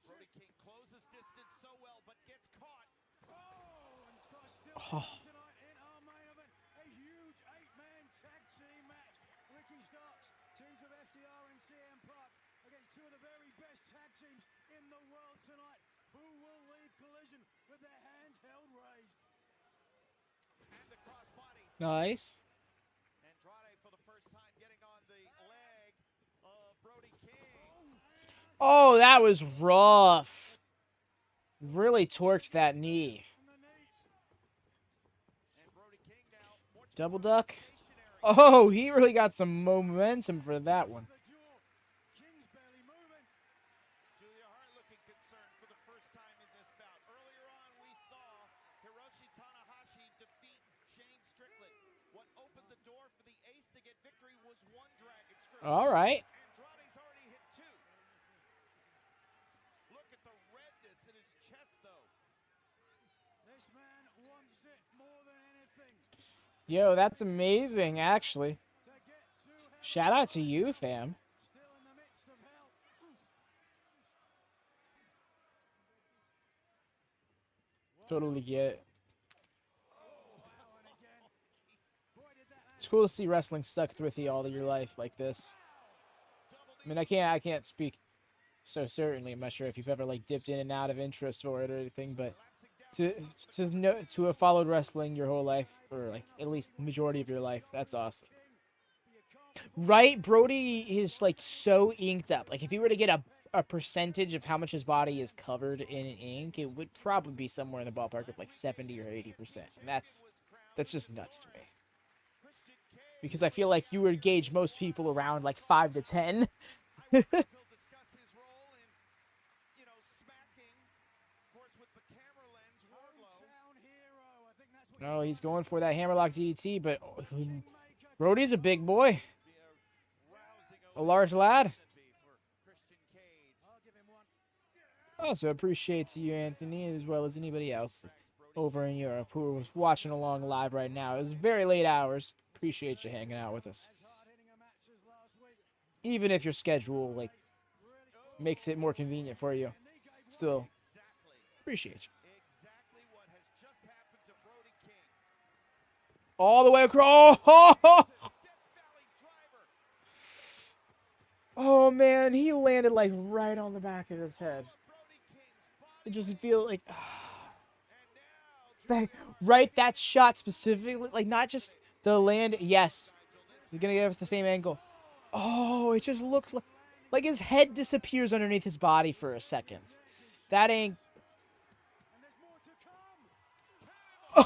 Brody King closes distance so well, but gets caught. Oh, and Scott still Oh. tonight in our main event. A huge 8-man tag team match. Ricky Starks teams with FDR and CM Punk against two of the very best tag teams in the world tonight. Who will leave Collision with their hands held raised? And the crossbody. Nice. Andrade for the first time getting on the leg of Brody King. Oh, that was rough. Really torqued that knee. And Brody King now more Double duck. stationary. Oh, he really got some momentum for that one. The duel. King's barely moving. Julia Hart looking concerned for the first time in this bout. Earlier on, we saw Hiroshi Tanahashi defeat Shane Strickland. What opened the door for the Ace to get victory was one dragon screw. All right. Andrade's already hit two. Look at the redness in his chest, though. This man wants it more than anything. Yo, that's amazing, actually. To get to hell. Shout out to you, fam. Still in the midst of hell. Totally get it. Wow, and again. Boy, did that It's cool to see wrestling suck with you all of your life like this. I mean, I can't speak so certainly. I'm not sure if you've ever like dipped in and out of interest for it or anything, but to have followed wrestling your whole life, or like at least majority of your life, that's awesome. Right, Brody is like so inked up. Like if you were to get a percentage of how much his body is covered in ink, it would probably be somewhere in the ballpark of like 70 or 80%. And that's just nuts to me. Because I feel like you would gauge most people around like 5 to 10. He'll discuss his role in, smacking, of course, with the camera lens, Wardlow. hometown hero. I think that's what Oh, he's going for that hammerlock DDT, but Brody's a big boy, a large lad. I'll give him one. Also appreciate you, Anthony, as well as anybody else over in Europe who was watching along live right now. It was very late hours. Appreciate you hanging out with us. As hard hitting a match as last week. Even if your schedule like makes it more convenient for you. Still appreciate you. Exactly what has just happened to Brody King. All the way across. Oh, Death Valley driver. oh man, he landed like right on the back of his head. Brody King's body. It just feel like And now right, that shot specifically, like not just the land. Yes, he's gonna give us the same angle. Oh, it just looks like his head disappears underneath his body for a second. That ain't. And there's more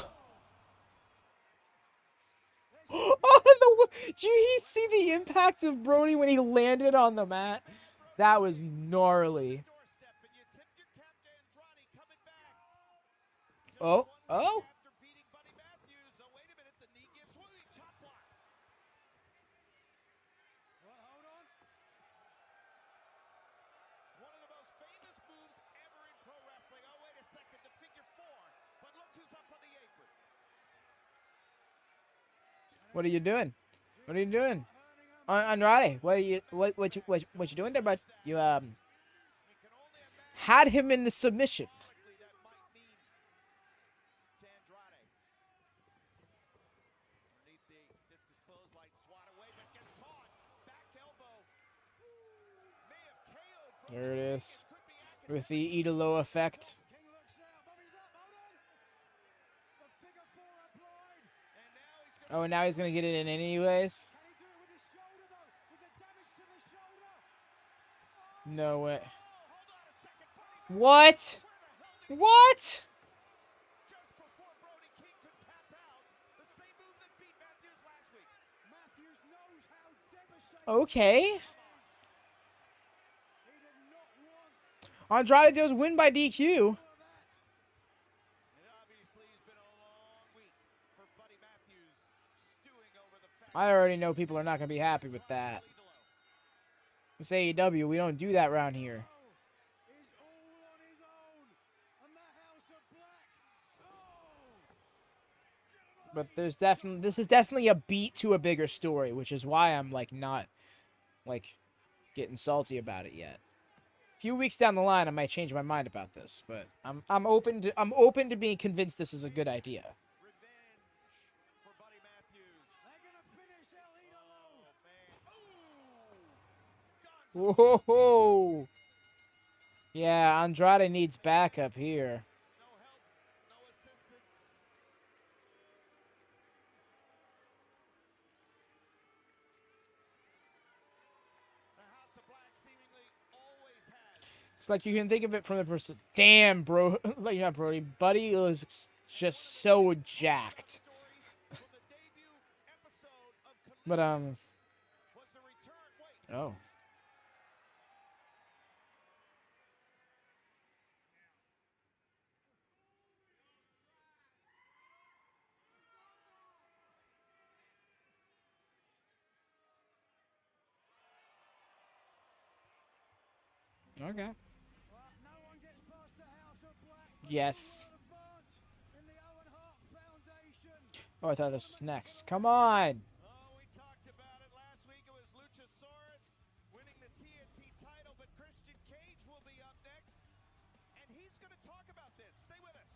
to come. Oh, did you see the impact of Brody when he landed on the mat? That was gnarly. doorstep, and you tip your cap to Andrade coming back. Oh, oh. After beating Buddy Matthews. Oh, wait a minute. The knee gives way. Chop block. Well, hold on. One of the most famous moves ever in pro wrestling. Oh, wait a second. The figure four. But look who's up on the apron. What are you doing? What are you doing? Andrade, what you doing there, bud? You had him in the submission. Likely that might mean to Andrade. Underneath the discus clothesline, swat away, but gets caught. Back elbow. May have KO'd Brody. There it is. Could be active. With the Idolo effect. King looks out. Bobby's up. Hold on. The figure four applied. And now he's going Oh, and now he's gonna get it in anyways. Can he do it with his shoulder, though? With the damage to the shoulder? No way. hold on a second. Buddy What? What? just before Brody King could tap out. The same move that beat Matthews last week. Matthews knows how devastating Okay. he did not want Andrade does win by DQ. all of that. And obviously he's been a long week for Buddy Matthews, stewing over the fact I already know people are not gonna be happy with that. It's AEW. We don't do that around here. Is all on his own. And the House of Black. Oh! But this is definitely a beat to a bigger story, which is why I'm like not like getting salty about it yet. A few weeks down the line, I might change my mind about this, but I'm open to being convinced this is a good idea. Revenge for Buddy Matthews. They're gonna finish El Idolo. Oh, man. Whoa! Yeah, Andrade needs backup here. No help, no assistance. The House of Black seemingly always has. It's like you can think of it from the person. Damn, bro. Like, not Brody. Buddy is just so jacked. Stories. Well, the debut episode of Collision But was the return. Wait. oh. Okay. No one gets past the House of Black. Yes. Advance in the Owen Hart Foundation. Oh, I thought this was next. Come on. Oh, we talked about it last week. It was Luchasaurus winning the TNT title, but Christian Cage will be up next, and he's going to talk about this. Stay with us.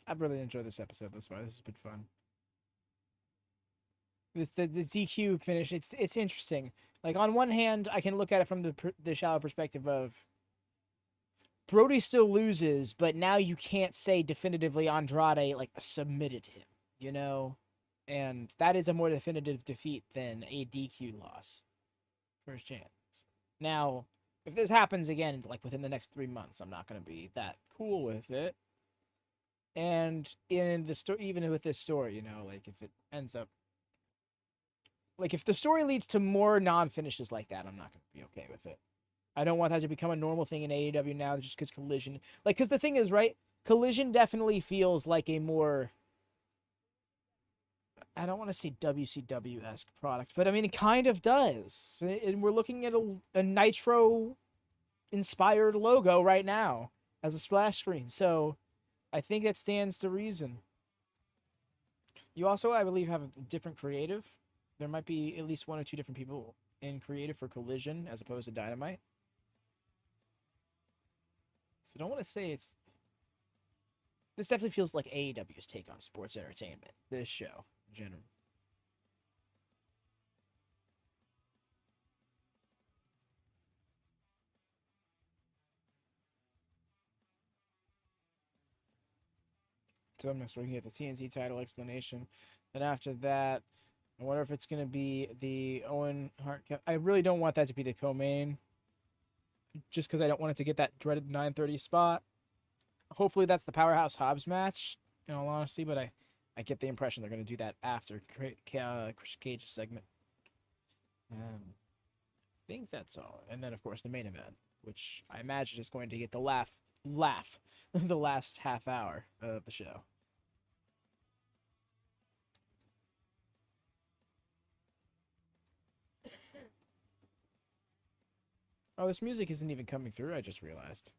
I've really enjoyed this episode thus far. This has been fun. The DQ finish, it's interesting. Like, on one hand, I can look at it from the shallow perspective of Brody still loses, but now you can't say definitively Andrade like submitted him, you know, and that is a more definitive defeat than a DQ loss. First chance. Now, if this happens again, like within the next 3 months, I'm not gonna be that cool with it. And in the story, even with this story, you know, like if it ends up, like if the story leads to more non-finishes like that, I'm not gonna be okay with it. I don't want that to become a normal thing in AEW now, just because Collision, like, because the thing is, right, Collision definitely feels like a more, I don't want to say WCW-esque product, but I mean, it kind of does. And we're looking at a Nitro-inspired logo right now as a splash screen, so I think that stands to reason. You also, I believe, have a different creative. There might be at least 1 or 2 different people in creative for Collision as opposed to Dynamite. So I don't want to say it's... This definitely feels like AEW's take on sports entertainment. This show, in general. So I'm next looking at the TNT title explanation. Then after that, I wonder if it's going to be the Owen Hart... I really don't want that to be the co-main. Just because I don't want it to get that dreaded 9:30 spot. Hopefully that's the Powerhouse Hobbs match, in all honesty, but I get the impression they're going to do that after Christian Cage's segment. I think that's all. And then, of course, the main event, which I imagine is going to get the laugh the last half hour of the show. Oh, this music isn't even coming through, I just realized.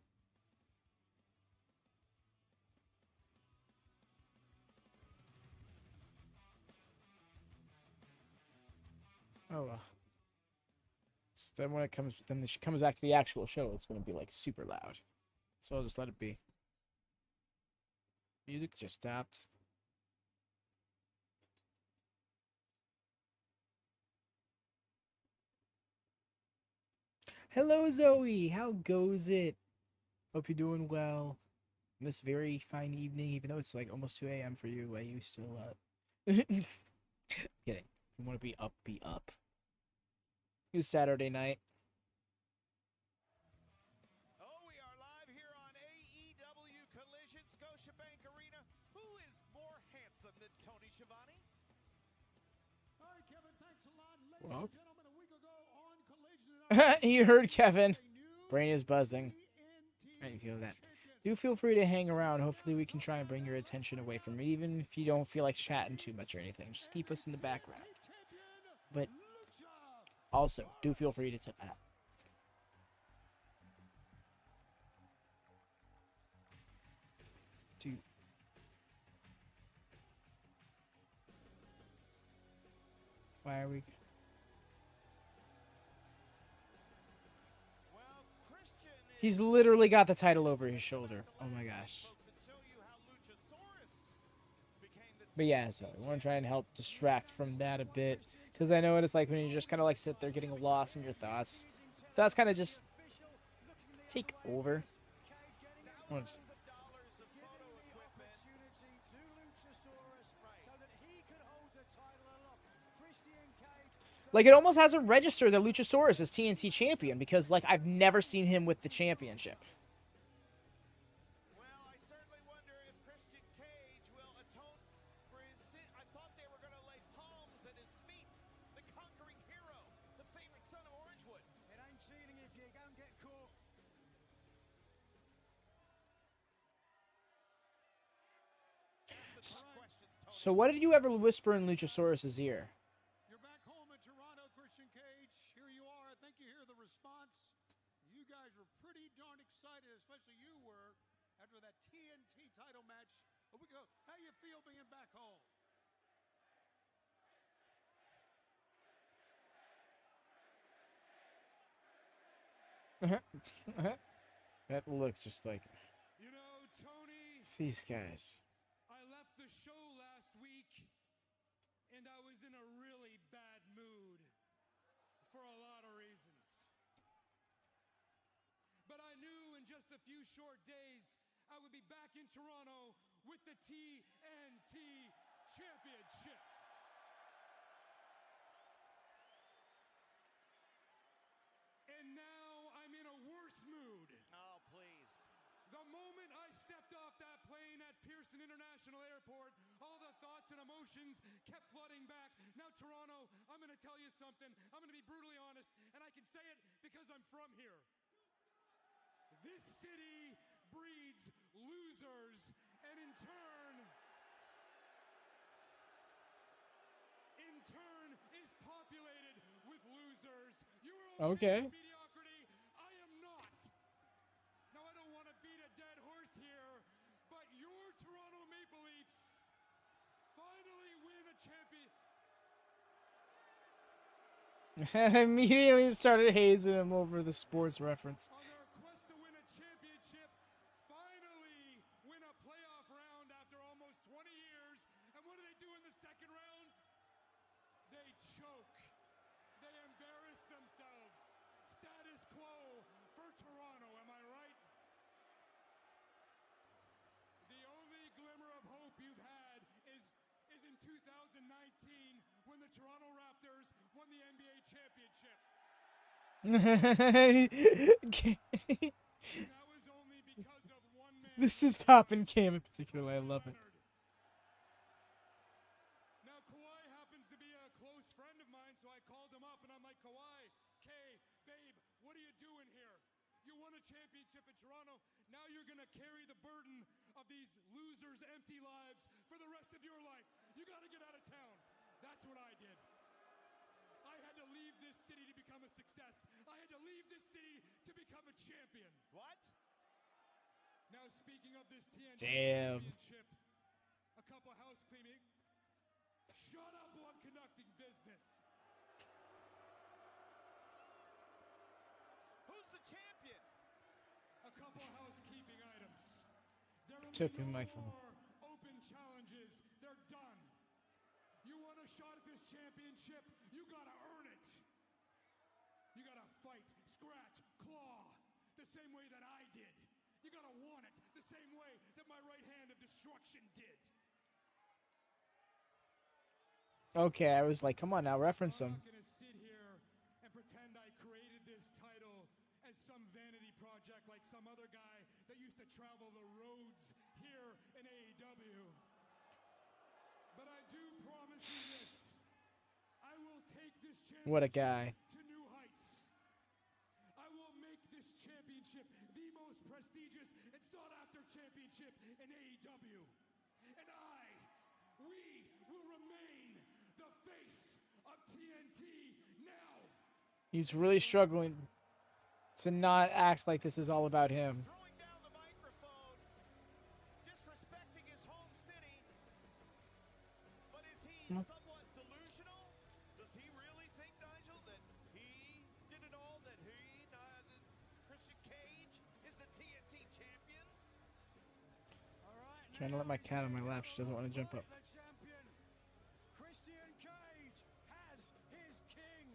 Oh, well. So then when it comes, then she comes back to the actual show, it's going to be, like, super loud. So I'll just let it be. Music just stopped. Hello, Zoe. How goes it? Hope you're doing well. On this very fine evening, even though it's like almost 2 a.m. for you. Are you still up? Kidding. If you want to be up, be up. It was Saturday night. Oh, we are live here on AEW Collision, Scotiabank Arena. Who is more handsome than Tony Schiavone? All right, Kevin, thanks a lot. Ladies Well. and gentlemen, a week ago on Collision, You heard Kevin. a new Brain is buzzing. TNT How do you feel that? champion. Do feel free to hang around. Hopefully we can try and bring your attention away from it, even if you don't feel like chatting too much or anything. Just keep us in the background. But also, do feel free to Why are we? Well, Christian is He's literally got the title over his shoulder. Oh my gosh. folks and show you how Luchasaurus became the But yeah, so I want to try and help distract from that a bit, because I know what it's like when you just kind of like sit there getting lost in your thoughts. Thoughts kind of just take over. Once- of dollars of photo equipment. Like, it almost hasn't registered that Luchasaurus is TNT champion, because like I've never seen him with the championship. Well, I certainly wonder if Christian Cage will atone for his sin. I thought they were going to lay palms at his feet. The conquering hero, the favorite son of Orangewood. It ain't cheating if you don't get caught. So what did you ever whisper in Luchasaurus's ear? You're back home in Toronto, Christian Cage. Here you are. I think you hear the response. You guys were pretty darn excited, especially you were, after that TNT title match a week ago. How you feel being back home? That look just like You know, Tony, these guys. I left the show last week and I was in a really bad mood for a lot of reasons. But I knew in just a few short days I would be back in Toronto with the TNT Championship. And now I'm in a worse mood. Oh, please. The moment I stepped off that plane at Pearson International Airport, all the thoughts and emotions kept flooding back. Now, Toronto, I'm going to tell you something. I'm going to be brutally honest, and I can say it because I'm from here. This city breeds losers, and in turn is populated with losers. You're Okay. with mediocrity. I am not. Now, I don't want to beat a dead horse here, but your Toronto Maple Leafs finally win a champion. Immediately started hazing him over the sports reference. On their quest to win a championship, finally win a playoff round after almost 20 years. And what do they do in the second round? They choke. They embarrass themselves. Status quo for Toronto, am I right? The only glimmer of hope you've had is in 2019 when the Toronto Raptors won the NBA championship. And that was only because of one man. This is Poppin' Cam in particular. I love it. Now, Kawhi happens to be a close friend of mine, so I called him up and I'm like, Kawhi, Kay, babe, what are you doing here? You won a championship in Toronto. Now you're going to carry the burden of these losers' empty lives for the rest of your life. You got to get out of town. That's what I did. I had to leave this city to become a success. I had to leave this city to become a champion. What? Now, speaking of this TNT Damn. Championship, a couple house cleaning. Shut up while I'm conducting business. Who's the champion? A couple housekeeping items. There will Took be him no my phone. more open challenges. They're done. You want a shot at this championship? You gotta earn it. You gotta fight, scratch, claw, the same way that I did. You gotta want it the same way that my right hand of destruction did. Okay, I was like, come on now, reference I'm him. not gonna sit here and pretend I created this title as some vanity project like some other guy that used to travel the roads here in AEW. But I do promise you this. I will take this championship What a guy. to new heights. I will make this championship the most prestigious and sought-after championship in AEW. And we will remain the face of TNT now. He's really struggling to not act like this is all about him. Throwing down the microphone, disrespecting his home city. But is he somewhat delusional? Does he Trying to let my cat on my lap. She doesn't want to jump up. The champion, Christian Cage, has his king.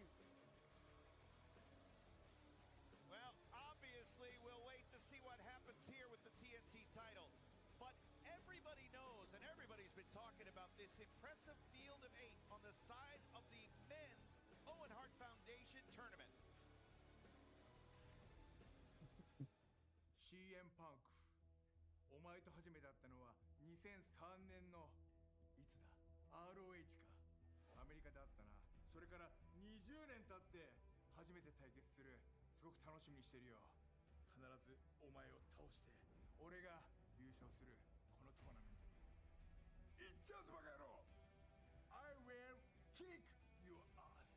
Well, obviously, we'll wait to see what happens here with the TNT title. But everybody knows, and everybody's been talking about this impressive field of 8 on the side of the men's Owen Hart Foundation tournament. CM パンクお前と初めて会ったのは2003年のいつだ ROH かアメリカであったなそれから20年経って初めて対決するすごく楽しみにしてるよ必ずお前を倒して俺が優勝するこのトーナメントにいっちゃうぞバカ野郎 I will kick your ass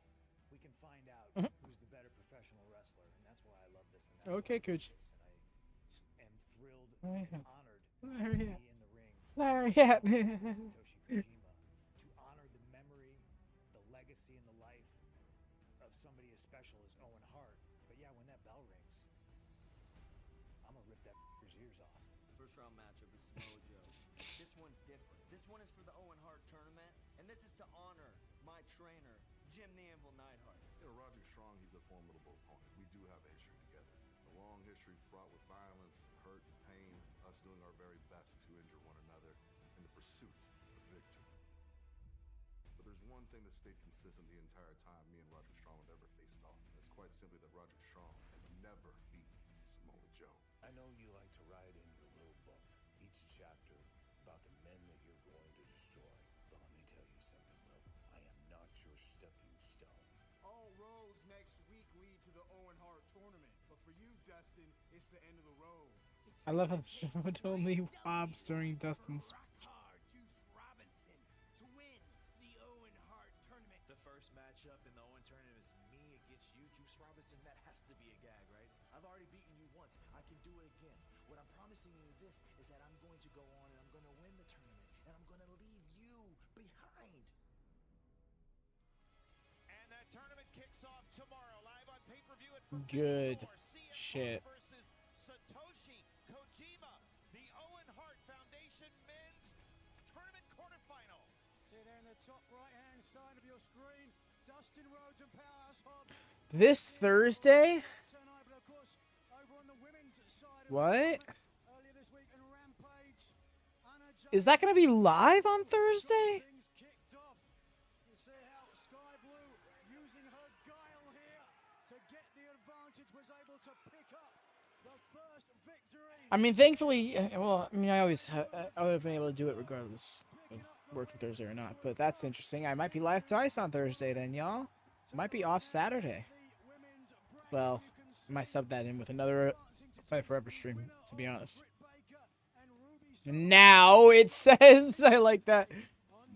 We can find out who's the better professional wrestler, and that's why I love this. And that's Okay, why I love coach. this, and I am thrilled Larry and Hat. honored Larry to be Hat. in the ring Larry Hat. with Satoshi Kojima to honor the memory, the legacy, and the life of somebody as special as Owen Hart. But yeah, when that bell rings, I'm gonna rip that ears off. First round matchup is Samoa Joe. This one's different. This one is for the Owen Hart tournament, and this is to honor my trainer, Jim the Anvil Neidhart. You know, Roger Strong, he's a formidable opponent. We do have a history together. A long history fraught with violence, hurt, and pain, us doing our very best to injure one another in the pursuit of victory. But there's one thing that stayed consistent the entire time me and Roger Strong have ever faced off. And it's quite simply that Roger Strong has never beaten Samoa Joe. I know you like to write in your little book each chapter about the men that you're going to destroy. But let me tell you something, Will. I am not your stepping stone. All roads next week lead to the Owen Hart tournament. But for you, Dustin, it's the end of the road. I love how the show only Hobbs during Dustin's. Juice Robinson to win the Owen Hart tournament. The first matchup in the Owen tournament is me against you, Juice Robinson. That has to be a gag, right? I've already beaten you once. I can do it again. What I'm promising you this is that I'm going to go on and I'm going to win the tournament. And I'm going to leave you behind. And that tournament kicks off tomorrow live on pay-per-view at Forbidden Good Door. CM shit. Punk versus Satoshi Kojima, the Owen Hart Foundation men's tournament quarterfinal. See there in the top right-hand side of your screen, Dustin Rhodes and Powerhouse Hobbs. This Thursday? Tonight, but of course, over on the women's side of What? earlier this week in Rampage, Is that going to be live on Thursday? things kicked off. You see how Sky Blue, using her guile here to get the advantage, was able to pick up the first victory. I mean, thankfully, well, I mean, I would have been able to do it regardless of working Thursday or not. But that's interesting. I might be live twice on Thursday then, y'all. Might be off Saturday. Well, I might sub that in with another Fight Forever stream, to be honest. Now it says, I like that.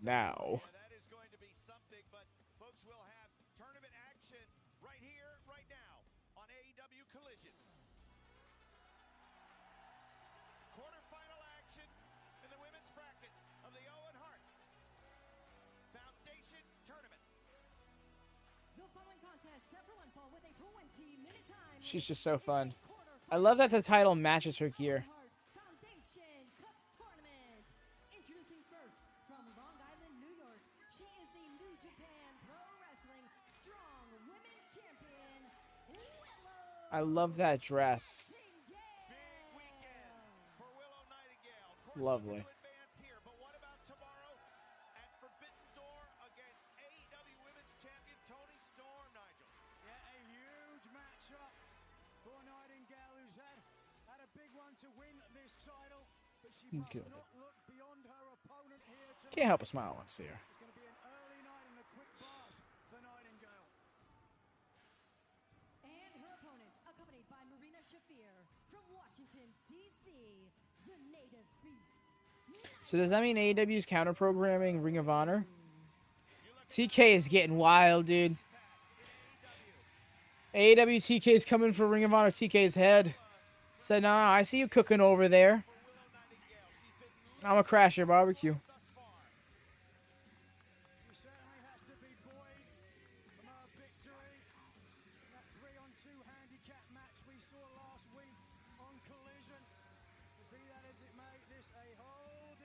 Now. That is going to be something, but folks will have tournament action right here, right now on AEW Collision. Quarterfinal action in the women's bracket of the Owen Hart Foundation tournament. The following contest set for one fall with a 20-minute time. She's just so fun. I love that the title matches her gear. Foundation Cup Tournament. Introducing first from Long Island, New York. She is the New Japan Pro Wrestling Strong Women Champion, Willow. I love that dress. Big weekend for Willow Nightingale. Of course, Lovely. to advance here, but what about tomorrow at Forbidden Door against AEW Women's Champion Toni Storm, Nigel? Yeah, a huge matchup for Nightingale, who's had a big one to win this title, but she must Good. not look beyond her opponent here tonight. Can't help but smile when I see her. It's going to be an early night and a quick bath for Nightingale. And her opponent, accompanied by Marina Shafir from Washington, D.C., the Native Beast. So does that mean AEW's counter-programming Ring of Honor? TK is getting wild, dude. AEW TK is coming for Ring of Honor TK's head. Said, nah, I see you cooking over there. I'm gonna crash your barbecue. She certainly has to be buoyed from her victory in that 3-on-2 handicap match we saw last week on Collision. Be that as it may, this a whole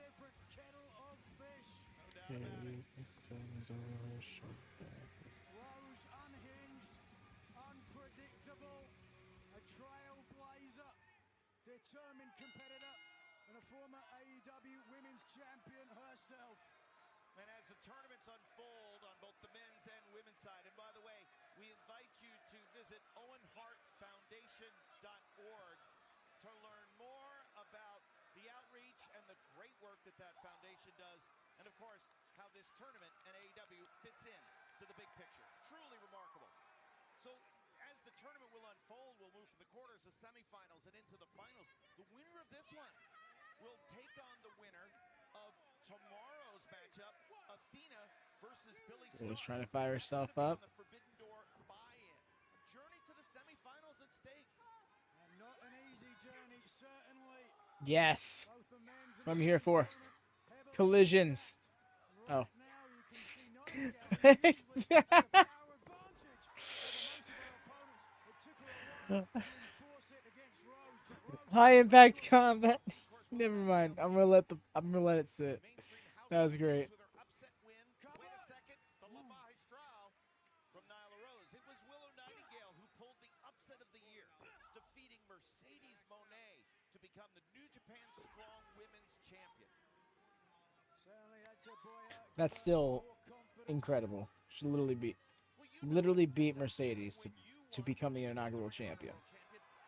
Rose unhinged, unpredictable, a trailblazer, determined competitor, and a former AEW Women's Champion herself. And as the tournaments unfold on both the men's and women's side, and by the way, we invite you to visit owenhartfoundation.org to learn more about the outreach and the great work that that foundation does, and of course, how this tournament and AEW fits in to the big picture. Truly remarkable. So as the tournament will unfold, we'll move from the quarters, the semifinals, and into the finals. The winner of this one will take on the winner of tomorrow's matchup, Athena versus Billy Stark. Just trying to fire herself up. The Forbidden Door buy-in. Journey to the semifinals at stake. And not an easy journey, certainly. Yes. Both the men's That's what I'm and here women's for. tournament heavily Collisions. Right Oh. now you can see Nightingale easily take a power advantage over most of her opponents. It took her a while to enforce it against Rose, but Rose High impact combat. Never mind. I'm gonna let it sit. That was great. With her upset win. Wait a second. The La Magistral from Nyla Rose. It was Willow Nightingale who pulled the upset of the year, defeating Mercedes Moné to become the New Japan Strong Women's Champion. certainly had to boy out. That's still More confidence. incredible. She literally beat Mercedes to become the inaugural champion.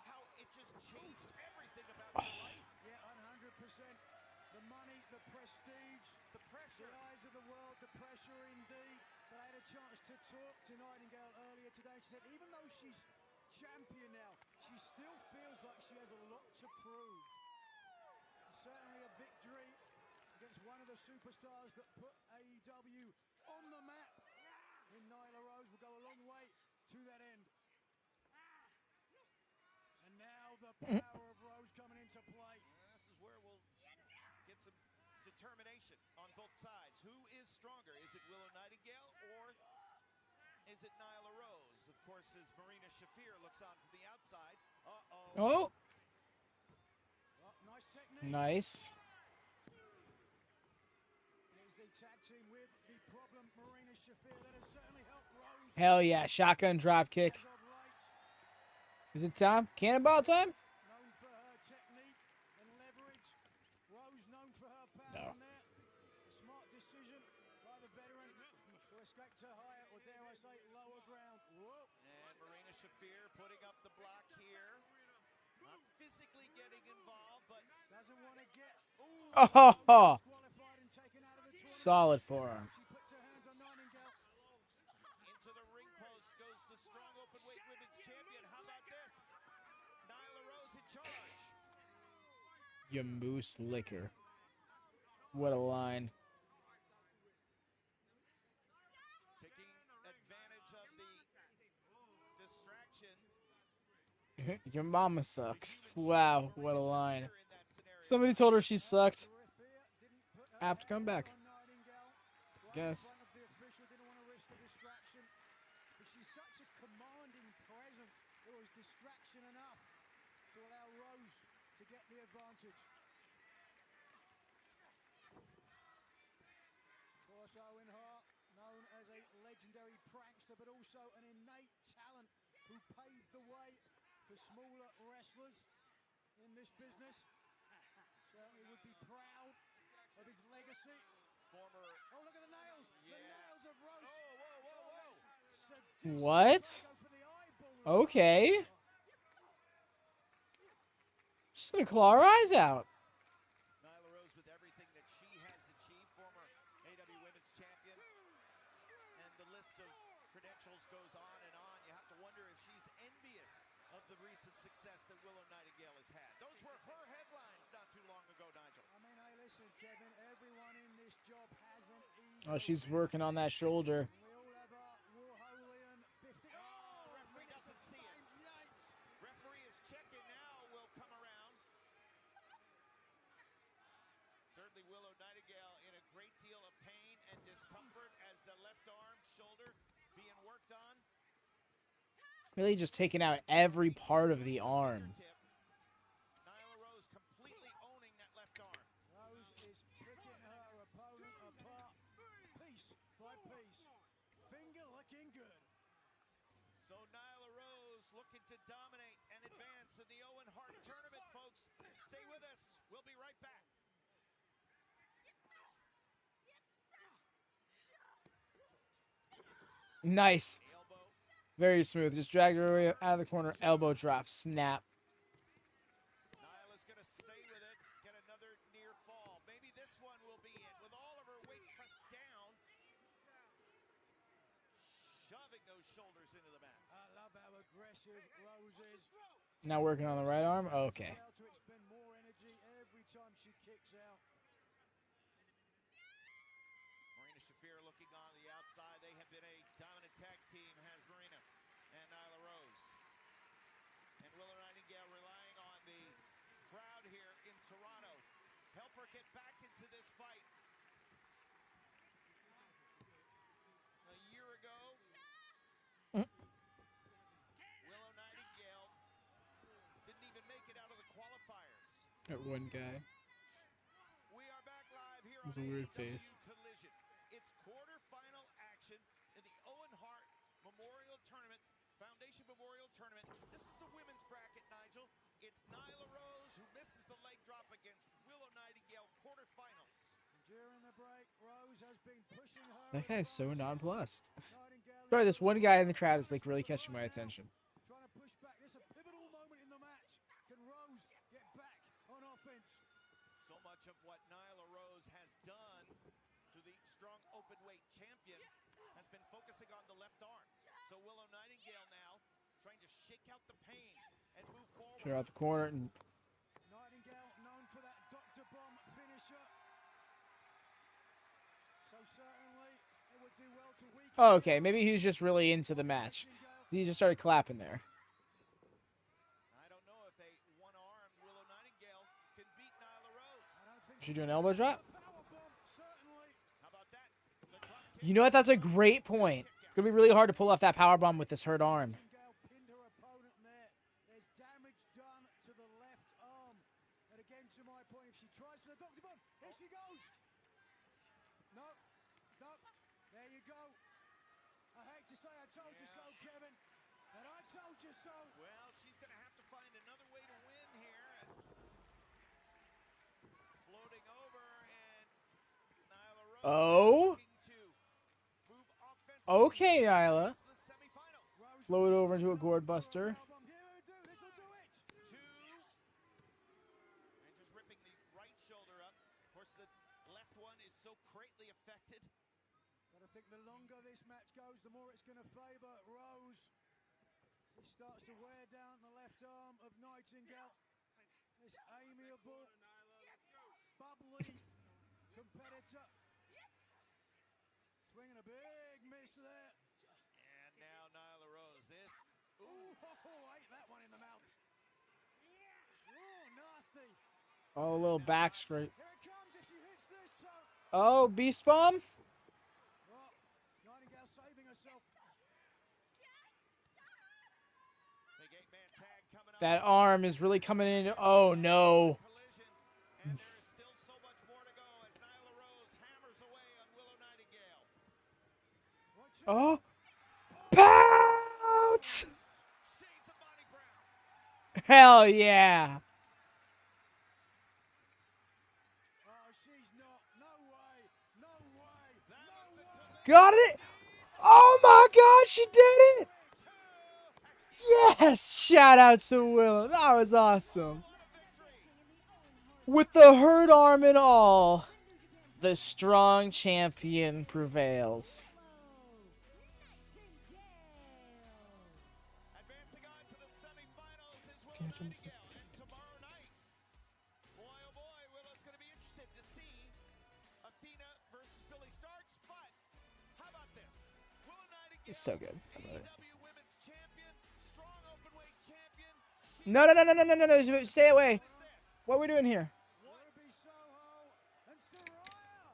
How it just changed everything about your life. Yeah, 100%. The money, the prestige, The pressure. the eyes of the world, the pressure indeed. But I had a chance to talk to Nightingale earlier today. She said even though she's champion now, she still feels like she has a lot to prove. Certainly a victory against one of the superstars that put AEW on the map in Nyla Rose will go a long way to that end. And now the power of Rose coming into play. This is where we'll get some determination on both sides. Who is stronger? Is it Willow Nightingale or is it Nyla Rose? Of course, as Marina Shafir looks on from the outside. Uh-oh. Oh, Oh, nice technique. nice. There's the tag team with the problem, Marina Shafir. That has certainly helped Rose Hell yeah. Shotgun drop kick. as of late. Is it time? Cannonball time? Known for her technique and leverage. Rose known for her power No. in there. A smart decision by the veteran to escape to higher, or dare I say, lower ground. Whoa. And Marina Shafir putting up the block here. Not physically getting involved, but Doesn't want to get Oh, disqualified and taken out of the tournament. solid forearm. She puts her hands on Nightingale. into the ring post goes the strong openweight women's champion. How about this? Nyla Rose in charge. You moose liquor. What a line. Taking advantage of the distraction. Your mama sucks. Wow, what a line. In that scenario. Somebody told her she sucked. Referee didn't put her Apt comeback. on Nightingale. Right Guess. in front of the official, didn't want to risk the distraction. But she's such a commanding presence. It was distraction enough to allow Rose to get the advantage. Of course, Owen Hart, known as a legendary prankster, but also an innate talent who paved the way for smaller wrestlers in this business. Certainly would be proud of his legacy. Former. Oh, look at the nails! The Yeah. nails of Rose. Oh, whoa, whoa, whoa. Sadistic. What? Go for the eyeball. Okay. She's gonna claw her eyes out. Nyla Rose with everything that she has achieved, former AEW Women's Champion. And the list of credentials goes on and on. You have to wonder if she's envious of the recent success that Willow Nightingale has had. Those were her headlines not too long ago, Nigel. I mean, hey, listen, Kevin, everyone in this job has an ego. Oh, she's working on that shoulder. We all have our Warholian 50. Oh, Referee doesn't see it. Yikes. Referee is checking now, will come around. Certainly Willow Nightingale in a great deal of pain and discomfort as the left arm, shoulder being worked on. Really just taking out every part of the arm. Tip. Nyla Rose completely owning that left arm. Rose is picking her opponent apart. looking good. So Nyla Rose looking to dominate and advance in the Owen Hart tournament, folks. Stay with us. We'll be right back. Nice. Very smooth. Just dragged her away out of the corner. Elbow drop. Snap. Nyla's going to stay with it, get another near fall. Maybe this one will be it. With all of her weight pressed down, shoving those shoulders into the mat. I love how aggressive Rose is. Now working on the right arm. Okay. Able to expend more energy every time she kicks out. Marina Shafir looking on the outside. They have been a dominant tag team, has Marina and Nyla Rose. And Willow Nightingale relying on the crowd here in Toronto. Help her get back into this fight. A year ago, Willow Nightingale didn't even make it out of the qualifiers. That one guy. We are back live here It's on a weird AEW face. Collision. It's quarterfinal action in the Owen Hart Memorial Tournament, Foundation Memorial Tournament. This is the women's bracket, Nigel. It's Nyla Rose who misses the leg drop against Willow Nightingale, quarterfinals. During the break, Rose has been pushing her. That guy is so nonplussed. Nightingale Sorry, this one guy in the crowd is like really catching my attention. trying to push back. This is a pivotal moment in the match. Can Rose get back on offense? So much of what Nyla Rose has done to the strong open weight champion has been focusing on the left arm. So Willow Nightingale now trying to shake out the pain and move forward. Clear out the corner and Nightingale known for that Dr. Bomb finisher. So certainly it would do well to weaken. oh, okay, maybe he's just really into the match. He just started clapping there. I don't know if a one-armed Willow Nightingale can beat Nyla Rose. I don't think Should you do an elbow drop? powerbomb, certainly. How about that? The drop kick. You know what? That's a great point. It's gonna be really hard to pull off that power bomb with this hurt arm. Nightingale pinned her opponent there. There's damage done to the left arm. And again, to my point, if she tries for the Dr. Bomb, here she goes. No, no, there you go. I hate to say I told you so, Kevin, and I told you so. Well, she's going to have to find another way to win here. Floating over, and Nyla Rose Oh. looking to move offensively Okay, Nyla. to the semifinals. Rose Float goes over into a for gourd buster. powerbomb. Here we do. This'll do it. Two, and just ripping the right shoulder up. Of course, the left one is so greatly affected. But I think the longer this match goes, the more it's going to favour Rose. She starts to wear down the left arm of Nightingale. This amiable, bubbly competitor. Swinging a big miss there. And now Nyla Rose. This, Ooh, ate that one in the mouth. Oh, nasty. Oh, a little back straight. Here it comes if she hits this toe. Oh, beast bomb. Oh, Nightingale saving herself. big 8-man tag coming up. That arm is really coming in. Oh no. Collision, and there is still so much more to go as Nyla Rose hammers away on Willow Nightingale. Watch it. Oh. Pounce. Shades of Bonnie Brown. Hell yeah. Oh, she's not. No way. No way. That No was a way. collision. Got it. Oh my God, she did it. Yes. Shout out to Willow. That was awesome. With the hurt arm and all, the strong champion prevails. Advancing on to the semifinals is Willow Nightingale. And tomorrow night, boy oh boy, Willow's going to be interested to see Athena versus Billy Starks. But how about this? Willow Nightingale, It's so good. I love it. AEW Women's Champion, strong openweight champion. No, no, no, no, no, no, no, no. Stay away. What are we doing here? Ruby Soho and Saraya.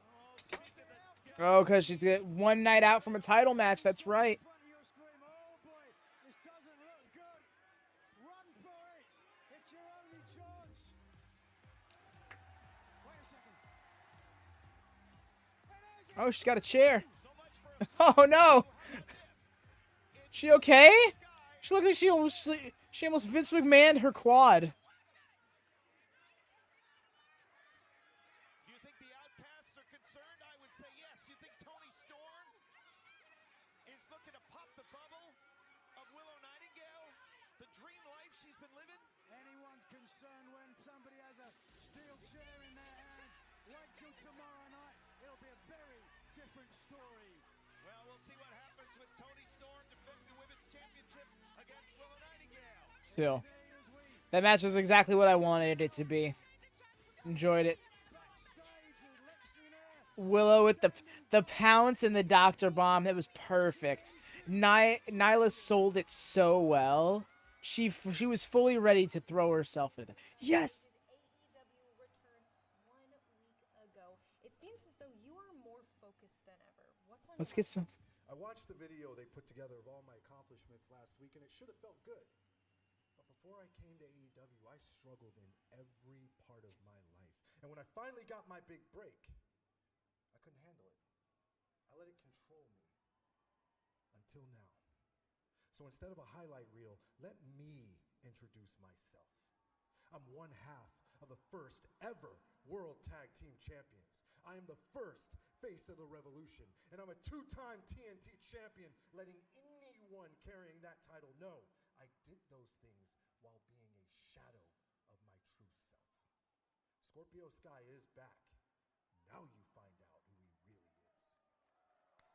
Oh, because she's get one night out from a title match. That's right. In front of your screen. Oh boy, this doesn't look good. Run for it. It's your only chance. Wait a second. And there's Oh, she's got a chair. Oh no. She okay? She looked like she almost Vince McMahoned her quad. Do you think the Outcasts are concerned? I would say yes. You think Toni Storm is looking to pop the bubble of Willow Nightingale? The dream life she's been living? Anyone's concerned when somebody has a steel chair in their hands. Wait till tomorrow night. It'll be a very different story. Well, we'll see what happens with Toni Storm defending the Women's Championship against Willow Nightingale. Still, that match was exactly what I wanted it to be. Enjoyed it. Willow with the pounce and the Dr. Bomb. That was perfect. Nyla sold it so well. She was fully ready to throw herself at it. Yes. AEW return 1 week ago. It seems as though you are more focused than ever. What's on Let's your get some. I watched the video they put together of all my accomplishments last week, and it should have felt good. But before I came to AEW, I struggled in every part of my life. And when I finally got my big break, I couldn't handle it. I let it control me. Until now. So instead of a highlight reel, let me introduce myself. I'm one half of the first ever World Tag Team Champions. I am the first face of the revolution, and I'm a two-time TNT champion, letting anyone carrying that title know I did those things while being a shadow of my true self. Scorpio Sky is back. Now you find out who he really is.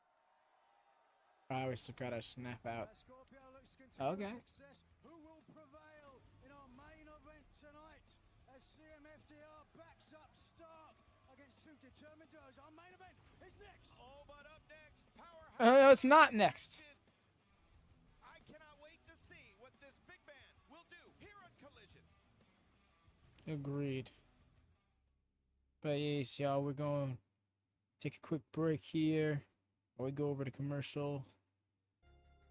I always gotta snap out. Scorpio looks to continue Okay. success. Who will prevail in our main event tonight as CMFDR backs up Stark against two determined duos? Our main event is next. Oh, but up next, Powerhouse. No, it's not next. I cannot wait to see what this big man will do here on Collision. Agreed. But yes, y'all, we're going to take a quick break here while we go over to commercial.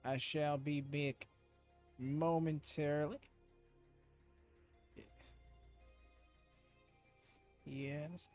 I shall be back momentarily. Yes.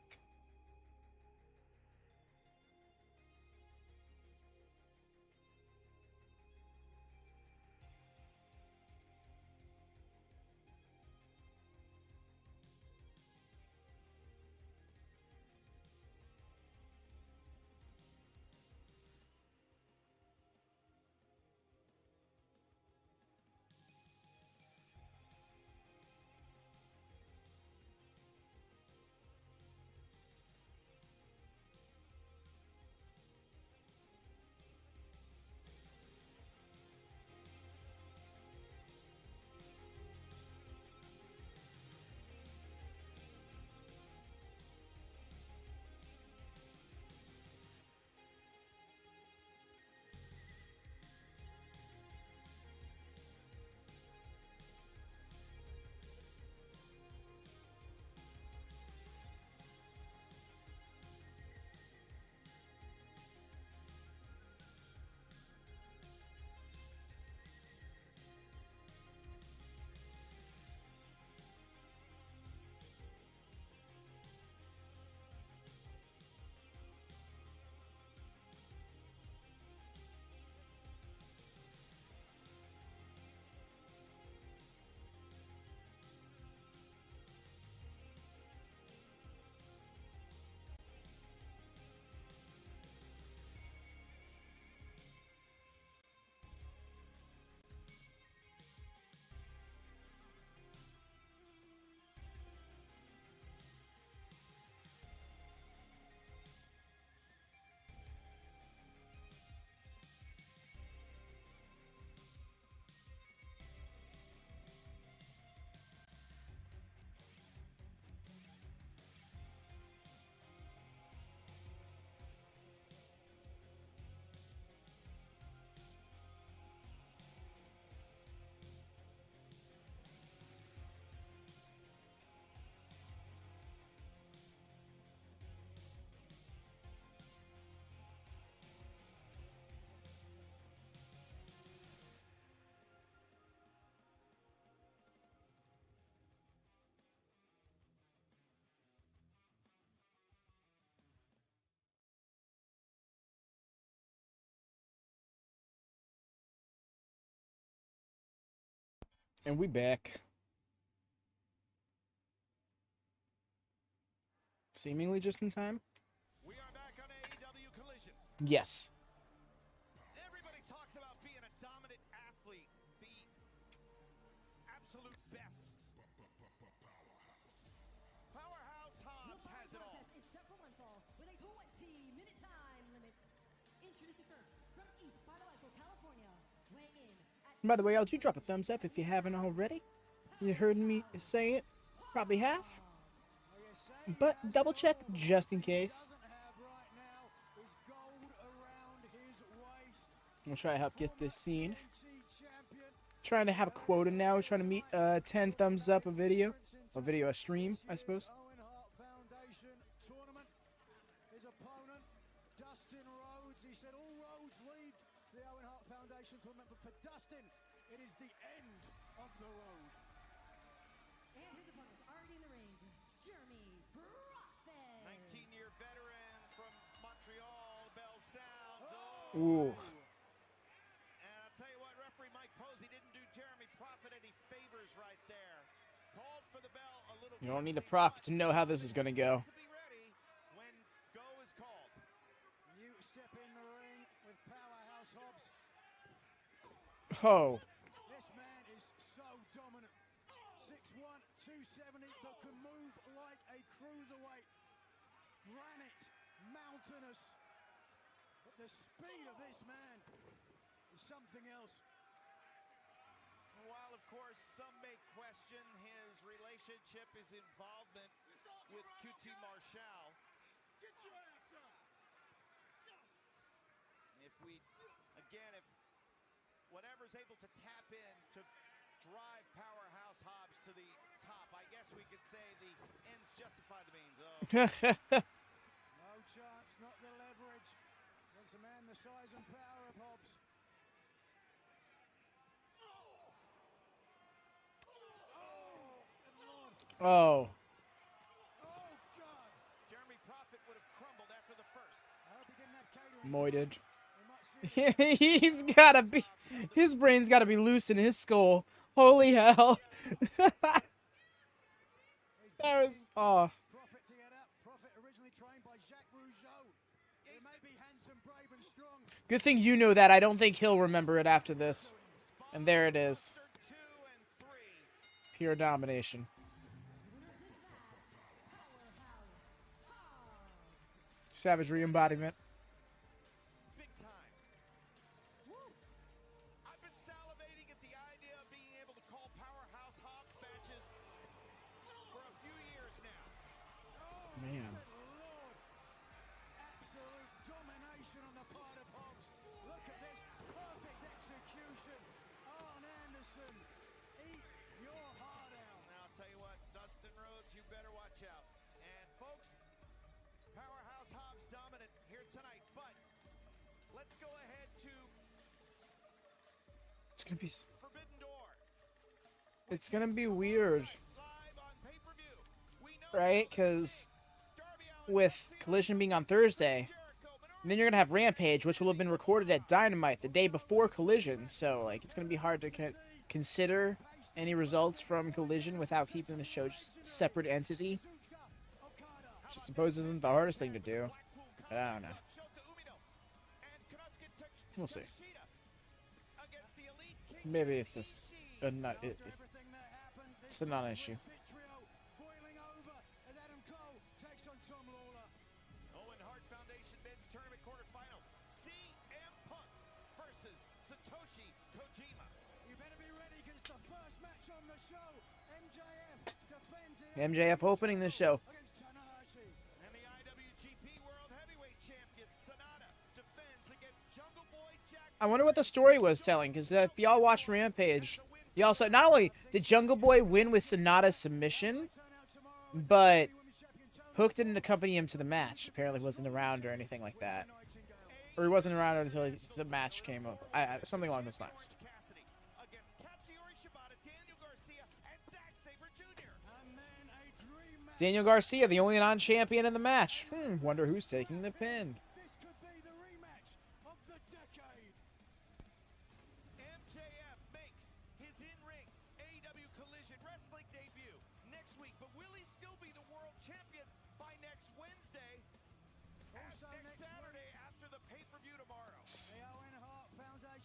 And we back. Seemingly just in time. We are back on AEW Collision. Yes. Everybody talks about being a dominant athlete, the absolute best. Powerhouse Hobbs has it all. Contest is set for one fall with a 20-minute time limit. Introducing first from East Palo Alto, California, weighing in at By the way, y'all do drop a thumbs up if you haven't already. You heard me say it, probably half. But double check just in case. We'll try to help get this scene. Trying to have a quota now. Trying to meet 10 thumbs up a video. A stream, I suppose. Owen Hart Foundation tournament. His opponent, Dustin Rhodes. He said all roads lead to the Owen Hart Foundation tournament, but for Dustin, it is the end of the road. and his opponent already in the ring, Jeremy Prophet. 19-year veteran from Montreal, Bell Sound. Ooh. And I'll tell you what, referee Mike Posey didn't do Jeremy Prophet any favors right there. Called for the bell a little. You don't need a prophet to know how this is gonna go. To be ready when go is called. You step in the ring with Powerhouse Hobbs. Oh. This man is so dominant. 6'1", 270, but can move like a cruiserweight. Granite, mountainous. But the speed of this man is something else. While, of course, some may question his relationship, his involvement with QT Marshall. Get your ass up! If whatever's able to tap in to drive Powerhouse Hobbs to the top, I guess we could say the ends justify the means. Oh, No chance, not the leverage. Against a man the size and power of Hobbs. Oh. Oh, God! Jeremy Prophet would have crumbled after the first. I hope he didn't have catering. Moited. We might see He's gotta be. His brain's gotta be loose in his skull. Holy hell. That was. Oh. Prophet to get up. Prophet originally trained by Jacques Rougeau. He may be handsome, brave, and strong. Good thing you know that. I don't think he'll remember it after this. And there it is. 2 and 3. Pure domination. Savagery embodiment. Big time. Woo. I've been salivating at the idea of being able to call Powerhouse Hobbs matches for a few years now. Man. Lord. Absolute domination on the part of Hobbs. Look at this. Perfect execution. Arn Anderson. Eat your heart out. Now, I'll tell you what, Dustin Rhodes, you better watch out. And, folks, Powerhouse Hobbs dominant here tonight, but let's go ahead to It's gonna be. Forbidden Door. It's gonna be weird, Live on pay-per-view. We know right? Because Darby Allin with Collision being on Thursday, and then you're gonna have Rampage, which will have been recorded at Dynamite the day before Collision. So, like, it's gonna be hard to consider any results from Collision without keeping the show just a separate entity. Which I suppose isn't the hardest thing to do. But I don't know. We'll see. Maybe it's just a not. Everything that happened. It's a non-issue. Vitriol boiling over as Adam Cole takes on Tom Lawler. Owen Hart Foundation Men's Tournament quarterfinal. CM Punk versus Satoshi Kojima. You better be ready because it's the first match on the show. MJF defends it MJF opening the show. against Tanahashi. And the IWGP World Heavyweight Champion Sonata defends against Jungle Boy Jack. I wonder what the story was telling, because if y'all watched Rampage, y'all saw not only did Jungle Boy win with Sonata's submission, but Hook didn't accompany him to the match. Apparently wasn't around or anything like that. Or he wasn't around until the match came up. Something along those lines. Cassidy against Katsuyori Shibata, Daniel Garcia, and Zack Sabre Jr. And then a dream match. Daniel Garcia, the only non-champion in the match. Wonder who's taking the pin. This could be the rematch of the decade. MJF makes his in-ring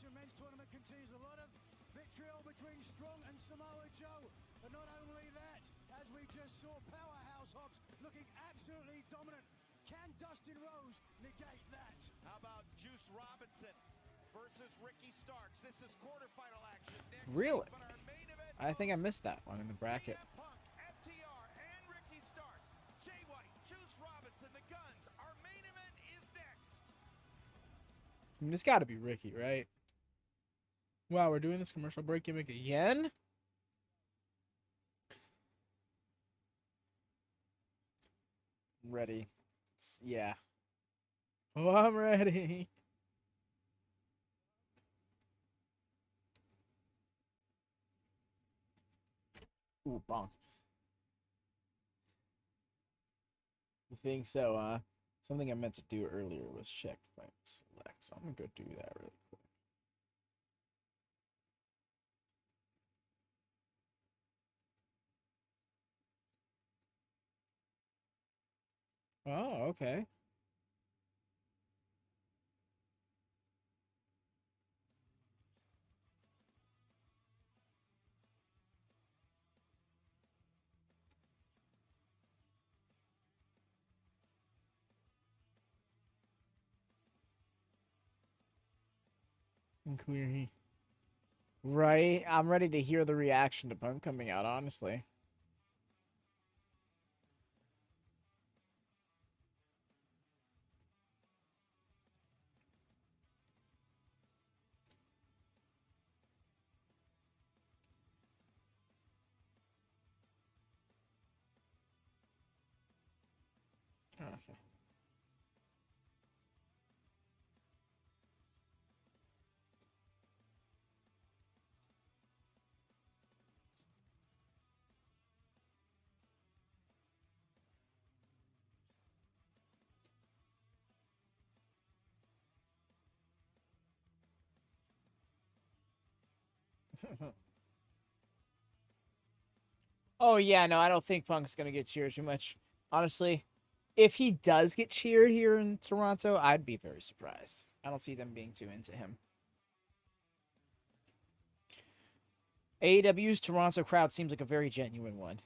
Collision men's tournament continues. A lot of vitriol between Strong and Samoa Joe. But not only that, as we just saw, Powerhouse Hobbs looking absolutely dominant. Can Dustin Rose negate that? How about Juice Robinson versus Ricky Starks? This is quarterfinal action next Really? week, but our main event I think I missed that one in the bracket. CM Punk, FTR, and Ricky Starks. Jay White, Juice Robinson, the Guns. Our main event is next. I mean, it's got to be Ricky, right? Wow, we're doing this commercial break gimmick again? Ready. Yeah. Oh, I'm ready. Ooh, bonk. You think so, something I meant to do earlier was check fight select, so I'm gonna go do that really quick. Oh, okay. Clear. Right, I'm ready to hear the reaction to Punk coming out, honestly. Okay. Oh yeah, no, I don't think Punk's gonna get cheered too much. Honestly, if he does get cheered here in Toronto, I'd be very surprised. I don't see them being too into him. AEW's Toronto crowd seems like a very genuine one.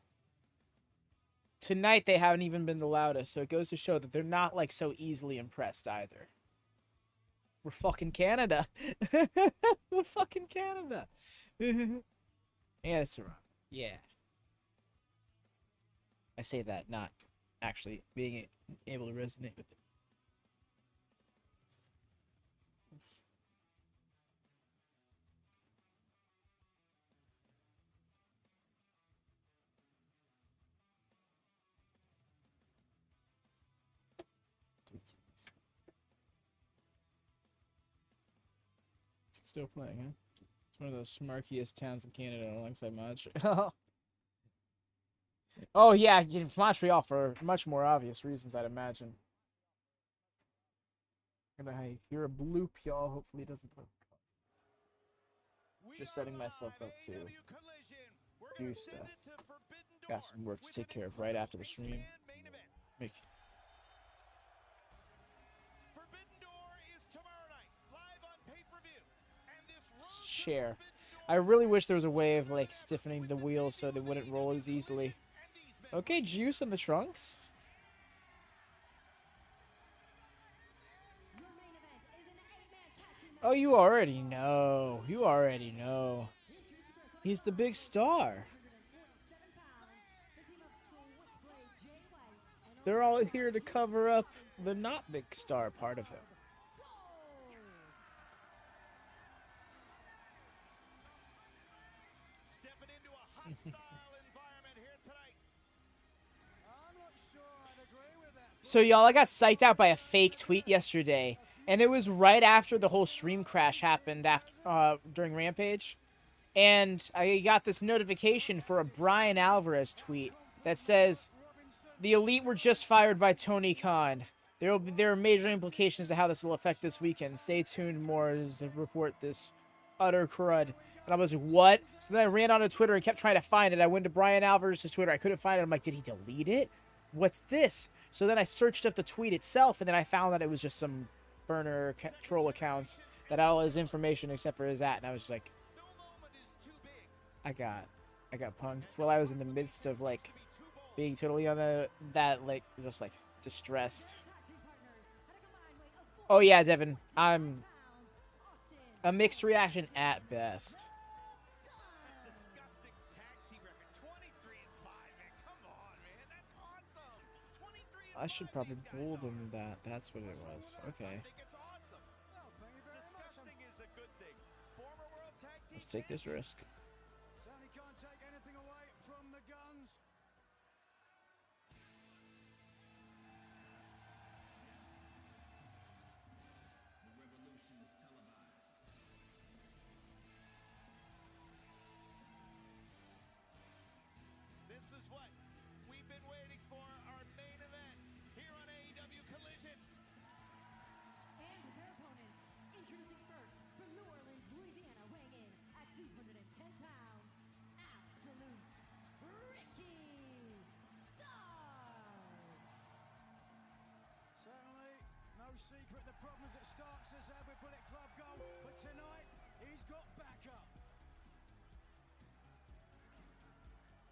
Tonight they haven't even been the loudest, so it goes to show that they're not like so easily impressed either. We're fucking Canada. We're fucking Canada. Yeah, it's Toronto. Yeah. I say that not actually being able to resonate with it. It's still playing, huh? It's one of the smarkiest towns in Canada alongside Montreal. Oh yeah, Montreal for much more obvious reasons, I'd imagine. I'm gonna hear a bloop, y'all. Hopefully it doesn't put. Just setting myself up to do stuff. Got some work to take care of right after the stream. Make. Chair. I really wish there was a way of like stiffening the wheels so they wouldn't roll as easily. Okay, juice in the trunks. Oh, you already know. You already know. He's the big star. They're all here to cover up the not big star part of him. Stepping into a hostile environment here tonight. I'm not sure I'd agree with that. So y'all, I got psyched out by a fake tweet yesterday, and it was right after the whole stream crash happened after during Rampage, and I got this notification for a Brian Alvarez tweet that says, "The Elite were just fired by Tony Khan. There are major implications to how this will affect this weekend. Stay tuned more as I report this utter crud." And I was like, what? So then I ran onto Twitter and kept trying to find it. I went to Brian Alvarez's Twitter. I couldn't find it. I'm like, did he delete it? What's this? So then I searched up the tweet itself, and then I found that it was just some burner troll account that all his information except for his and I was just like, I got punked while I was in the midst of like being totally on that like just like distressed. Oh yeah, Devin, I'm a mixed reaction at best. I should probably bold him that. That's what it was. Okay. Let's take this risk. Certainly can't take anything away from the guns. This is what we've been waiting for, our main event here on AEW Collision. And their opponents, introducing first from New Orleans, Louisiana, weighing in at 210 pounds, Absolute Ricky Starks. Certainly no secret the problems that Starks has had with Bullet Club Gold, but tonight he's got backup.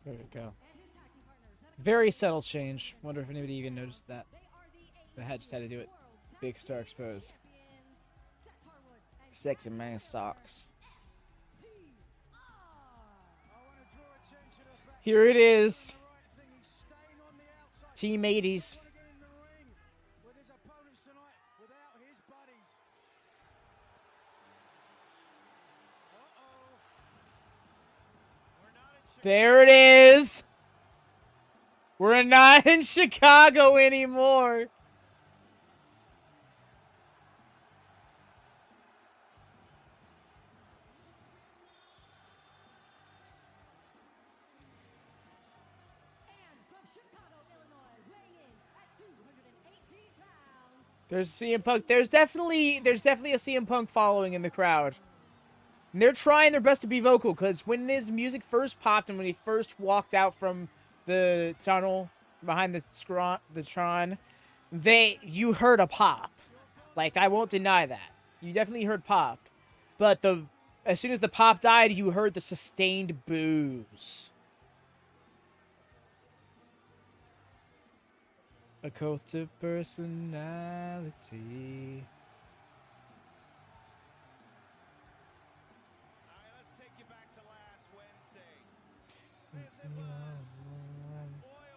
There we go. And his tag team partners, Very subtle change. Wonder if anybody even noticed that. The head just had to do it. Big Starks pose. Sexy man Starks. Here it is. Team 80s. There it is. We're not in Chicago anymore. and from Chicago, Illinois, weighing in at 218 pounds, There's CM Punk. There's definitely a CM Punk following in the crowd. And they're trying their best to be vocal because when his music first popped and when he first walked out from the tunnel behind the Tron, you heard a pop. Like, I won't deny that. You definitely heard pop. But as soon as the pop died, you heard the sustained boos. A cult of personality.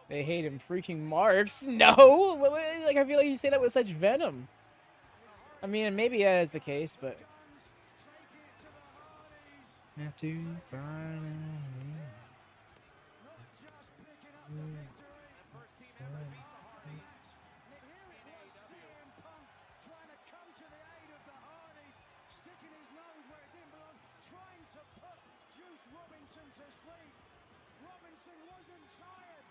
They hate him. Freaking marks. No! Like, I feel like you say that with such venom. I mean, maybe that is the case, but... Have to find Robinson wasn't tired.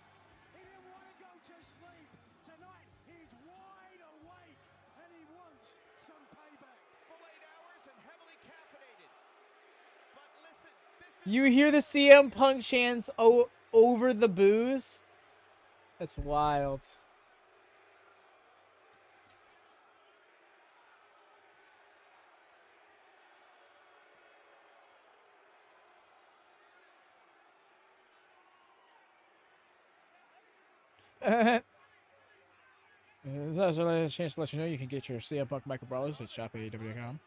He didn't want to go to sleep. Tonight, he's wide awake, and he wants some payback. Full 8 hours and heavily caffeinated. But listen, this is... You hear the CM Punk chants over the booze? That's wild. That's a chance to let you know you can get your CM Punk Michael Brawlers at shopaew.com.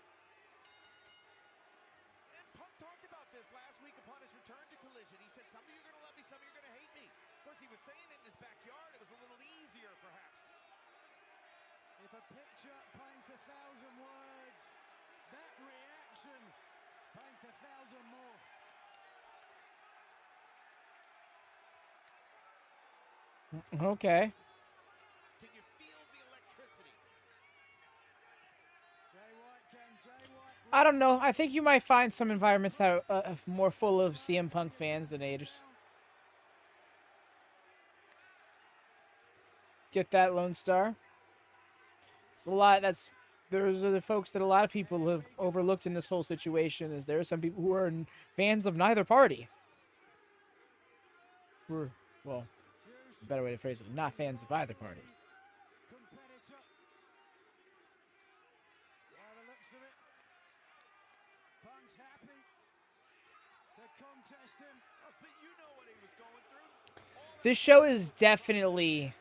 Punk talked about this last week upon his return to Collision. He said, some of you are going to love me, some of you are going to hate me. Of course, he was saying it in his backyard. It was a little easier, perhaps. If a picture paints 1,000 words, that reaction paints 1,000 more. Okay. Can you feel the electricity? I don't know. I think you might find some environments that are more full of CM Punk fans than haters. Get that, Lone Star? It's a lot. Those are the folks that a lot of people have overlooked in this whole situation. Is there are some people who are fans of neither party. Who are, well, a better way to phrase it, not fans of either party. Punk's happy to contest him. I think you know what he was going through. This show is definitely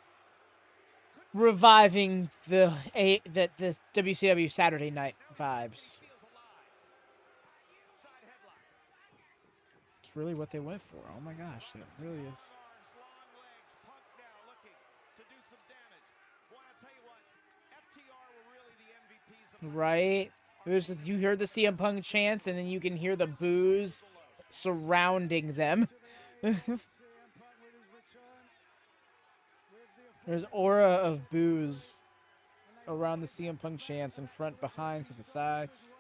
reviving the WCW Saturday Night vibes. Feels alive. Side headlock. It's really what they went for. Oh my gosh, that really is. Arms, long legs. Punk now looking to do some damage. Boy, I'll tell you what, FTR were really the MVPs of Right? It was just, you heard the CM Punk chants, and then you can hear the boos surrounding them. CM Punk with his return. With the There's aura of boos around the CM Punk chants in front, behind, to the sides.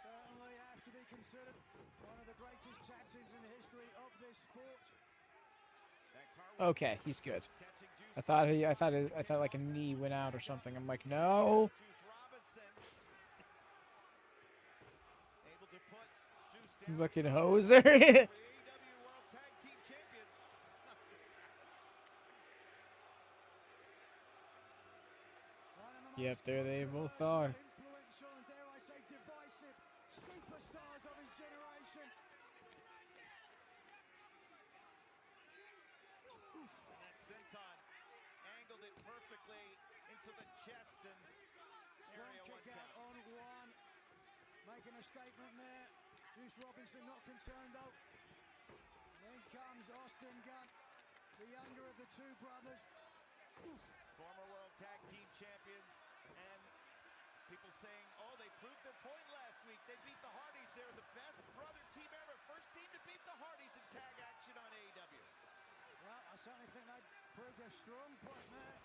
certainly have to be considered one of the greatest tag teams in the history of this sport. Okay, he's good. I thought like a knee went out or something. I'm like, no. Fucking hoser. Yep, there they both are. Influential and dare I say divisive superstars of his generation. And that senton angled it perfectly into the chest and area one count. On one, making a statement there. Juice Robinson not concerned though. Then comes Austin Gunn, the younger of the two brothers. Former World Tag Team Champions, and people saying, oh, they proved their point last week. They beat the Hardys. They're the best brother team ever. First team to beat the Hardys in tag action on AEW. Well, I certainly think they proved a strong point there.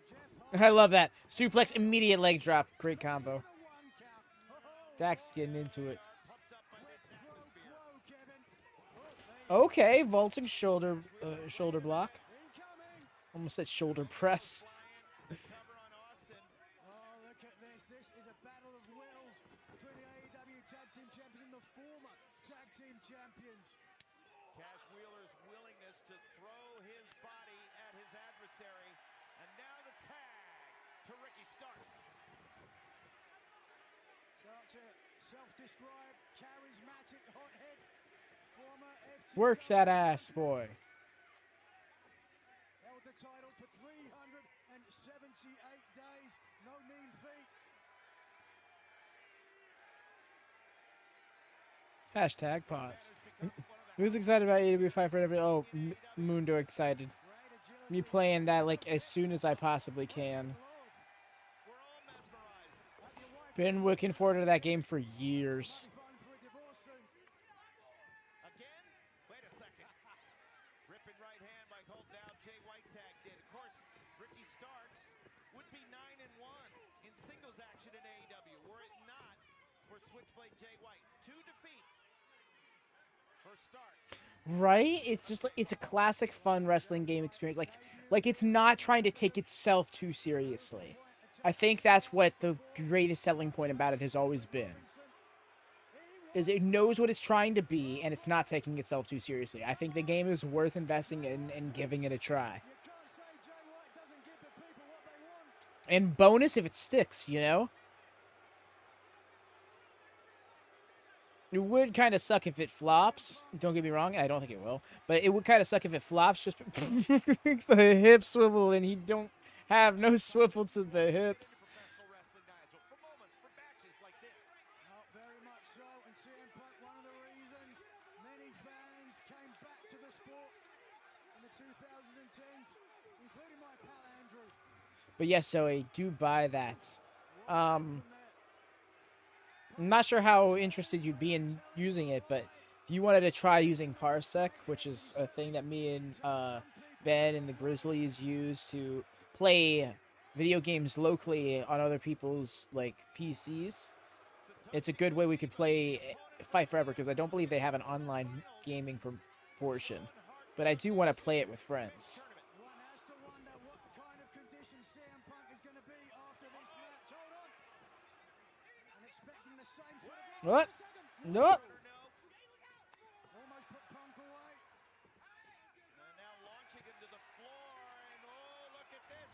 Jeff Hart. I love that. Suplex, immediate leg drop. Great combo. Dax is getting into it. Okay, vaulting shoulder block. Almost said shoulder press. Oh, look at this. This is a battle of wills between the AEW Tag Team Champions and the former Tag Team Champions. Cash Wheeler's willingness to throw his body at his adversary. And now the tag to Ricky Starks. Such a self-described, charismatic hothead. Former FTR. Work that ass, boy. Held the title for 378 days. No mean feat. Hashtag pause. Who's excited about AEW Fight for Every? Oh, Mundo excited. Me playing that like as soon as I possibly can. Been looking forward to that game for years. Again? Wait a second. Ripping right hand by holding down Jay White tag did. Of course, Ricky Starks would be 9-1 in singles action in AEW were it not for Switchblade Jay White. 2 defeats for Starks. Right? It's just like it's a classic fun wrestling game experience. Like it's not trying to take itself too seriously. I think that's what the greatest selling point about it has always been. Is it knows what it's trying to be and it's not taking itself too seriously. I think the game is worth investing in and giving it a try. And bonus if it sticks, you know? It would kind of suck if it flops. Don't get me wrong, I don't think it will. But it would kind of suck if it flops. Just the hip swivel and he don't have no swivel to the hips. Professional wrestling, Nigel, for moments, for matches like this. Very much so, and CM Punk, one of the reasons many fans came back to the sport in the 2010s, including my pal Andrew. But yes, so I do buy that. I'm not sure how interested you'd be in using it, but if you wanted to try using Parsec, which is a thing that me and Ben and the Grizzlies use to play video games locally on other people's like PCs, it's a good way we could play Fight Forever because I don't believe they have an online gaming portion, but I do want to play it with friends. One has to wonder what kind of condition CM Punk is going to be after this match. Hold on. I'm expecting the same sort of... What? No. Almost put Punk away. And now launching him to the floor. And oh, look at this.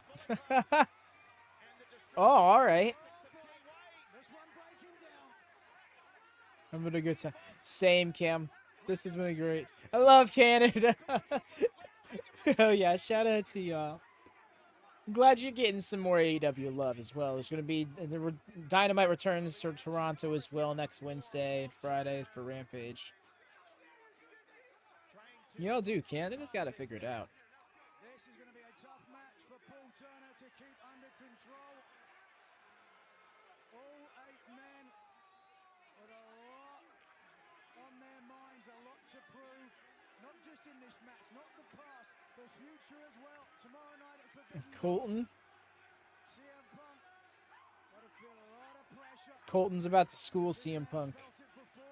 Oh, all right. This one breaking down. I'm having a good time. Same, Cam. This has been great. I love Canada. Oh yeah, shout out to y'all. I'm glad you're getting some more AEW love as well. There's going to be Dynamite returns to Toronto as well next Wednesday and Friday for Rampage. Y'all do. Canada's got to figure it out. This is going to be a tough match for Paul Turner to keep under control. All 8 men with a lot on their minds, a lot to prove. Not just in this match, not the past, the future as well. Tomorrow night at Forbidden Colton. CM Punk. Gotta feel a lot of pressure. Colton's about to school CM Punk.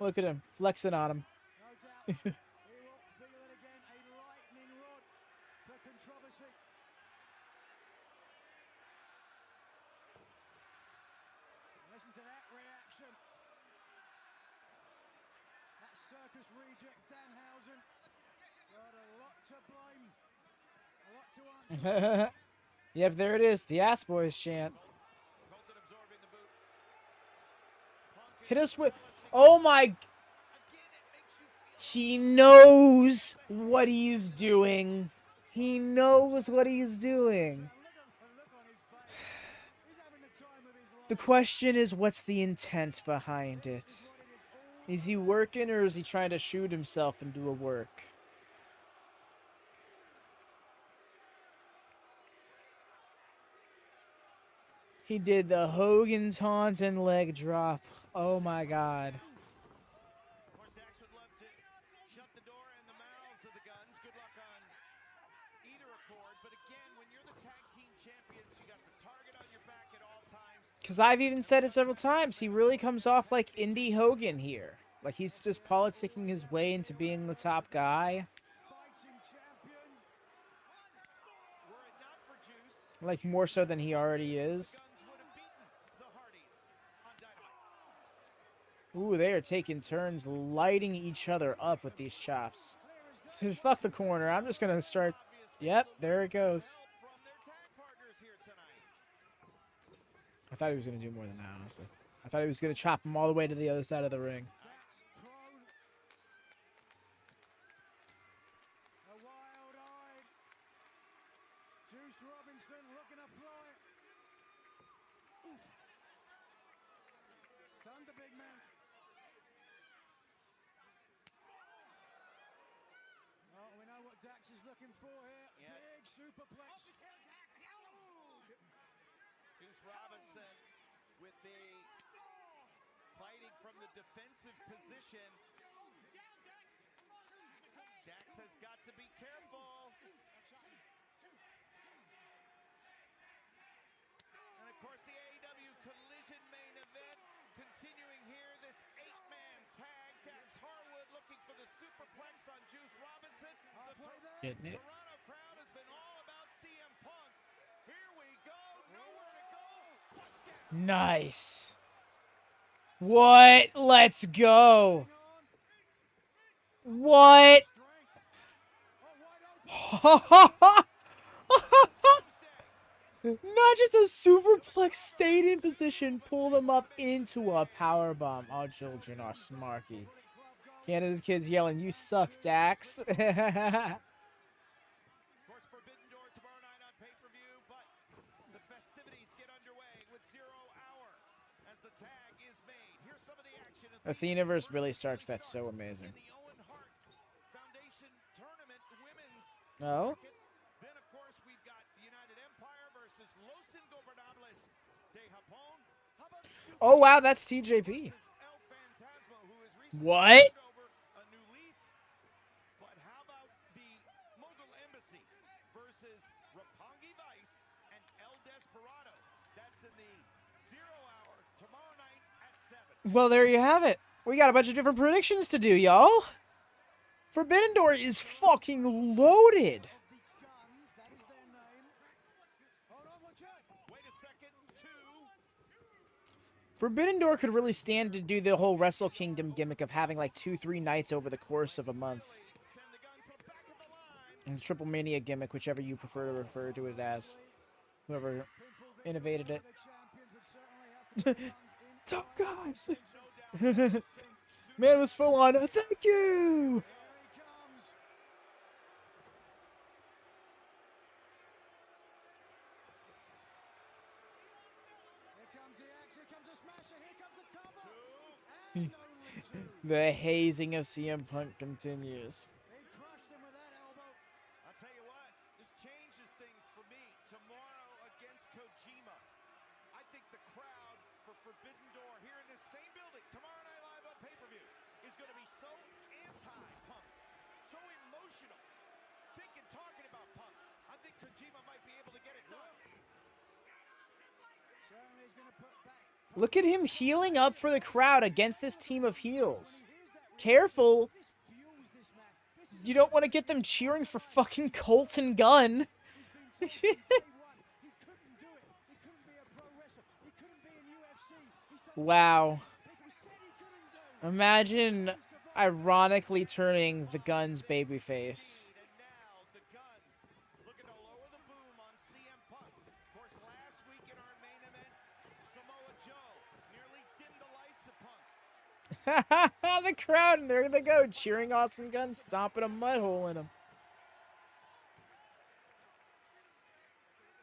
Look at him, flexing on him. No doubt. He will feel it again. A lightning rod for controversy. Listen to that reaction. That circus reject Danhausen got a lot to blame. A lot to answer. Yep, there it is. The Ass Boys chant. Hit us with... Oh my... He knows what he's doing. He knows what he's doing. The question is, what's the intent behind it? Is he working or is he trying to shoot himself and do a work? He did the Hogan Taunton leg drop. Oh my god. Of course, Dax would love to shut the door and the mouths of the guns. Good luck on either accord. But again, when you're the tag team champions, you got the target on your back at all times. Because I've even said it several times, he really comes off like Indie Hogan here. Like he's just politicking his way into being the top guy. Fighting champions. Were it not for Juice, Like more so than he already is. Guns would have beaten the Hardys on Dynamite. Ooh, they are taking turns lighting each other up with these chops. So fuck the corner. I'm just going to start. Yep, there it goes. From their tag partners here tonight. I thought he was going to do more than that, honestly. I thought he was going to chop him all the way to the other side of the ring. Dax prone. A wild-eyed Juice Robinson looking to fly. Oof. Stunned the big man. Oh, we know what Dax is looking for here. Yeah. Big superplex. Juice Robinson with the fighting from the defensive position. Dax has got to be careful. And of course, the AEW Collision main event continuing here. This 8-man tag. Dax Harwood looking for the superplex on Juice Robinson. Getting it. Toronto crowd has been all about CM Punk. Here we go. Nowhere to go. What down. Nice. What? Let's go. What? Not just a superplex, stayed in position, pulled him up into a powerbomb. Our children are smarky. Canada's kids yelling, "You suck, Dax." Of course, Forbidden Door tomorrow night on pay-per-view, but the festivities get underway with 0 hour as the tag is made. Here's some of the action. Athena versus Billy Starks, that's so amazing. In the Owen Hart Foundation Tournament Women's Oh? bracket. Then, of course, we've got the United Empire versus Los Ingobernables de Japón. How about Oh, wow, that's TJP. El Fantasma, who is recently What? turned over a new leaf? But how about the Mogul Embassy versus Roppongi Vice and El Desperado? That's in the 0 hour tomorrow night at 7. Well, there you have it. We got a bunch of different predictions to do, y'all. Forbidden Door is fucking loaded. The Guns, that is their name. Hold on, watch out. Wait a second, 2. Forbidden Door could really stand to do the whole Wrestle Kingdom gimmick of having like 2-3 nights over the course of a month. Send the guns to the back of the line. And the Triple Mania gimmick, whichever you prefer to refer to it as. Whoever innovated it. The champion Top guys. Man was full on. Thank you. The hazing of CM Punk continues. I'll tell you what, this changes things for me. Tomorrow against Kojima, I think the crowd for Forbidden Door here in this same building, tomorrow night live on pay-per-view, is going to be so anti-Punk, so emotional, talking about Punk. I think Kojima might be able to get it done. Look at him healing up for the crowd against this team of heels. Careful. You don't want to get them cheering for fucking Colton Gunn. Wow. Imagine ironically turning the Gunn's babyface. The crowd, and there they go, cheering Austin Gunn, stomping a mud hole in him.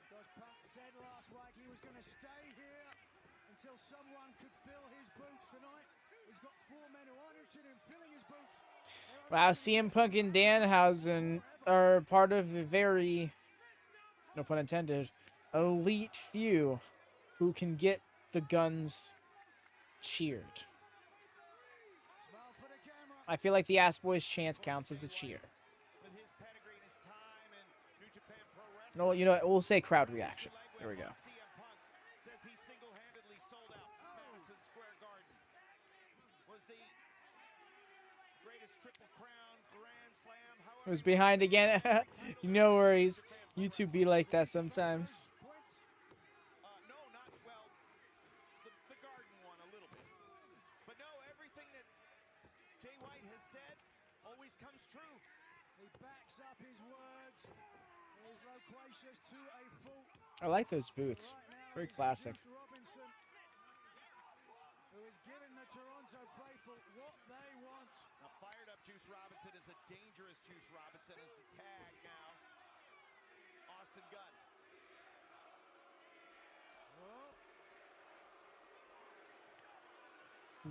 Because Punk said last week he was going to stay here until someone could fill his boots tonight. He's got 4 men who aren't interested in filling his boots. Wow, CM Punk and Danhausen are part of a very, no pun intended, elite few who can get the Guns cheered. I feel like the Ass Boys chance counts as a cheer. No, you know what? We'll say crowd reaction. There we go. It was behind again. No worries. YouTube be like that sometimes. I like those boots. Very classic. Who is giving the Toronto faithful what they want. Now fired up Juice Robinson is a dangerous Juice Robinson as the tag now. Austin Gunn.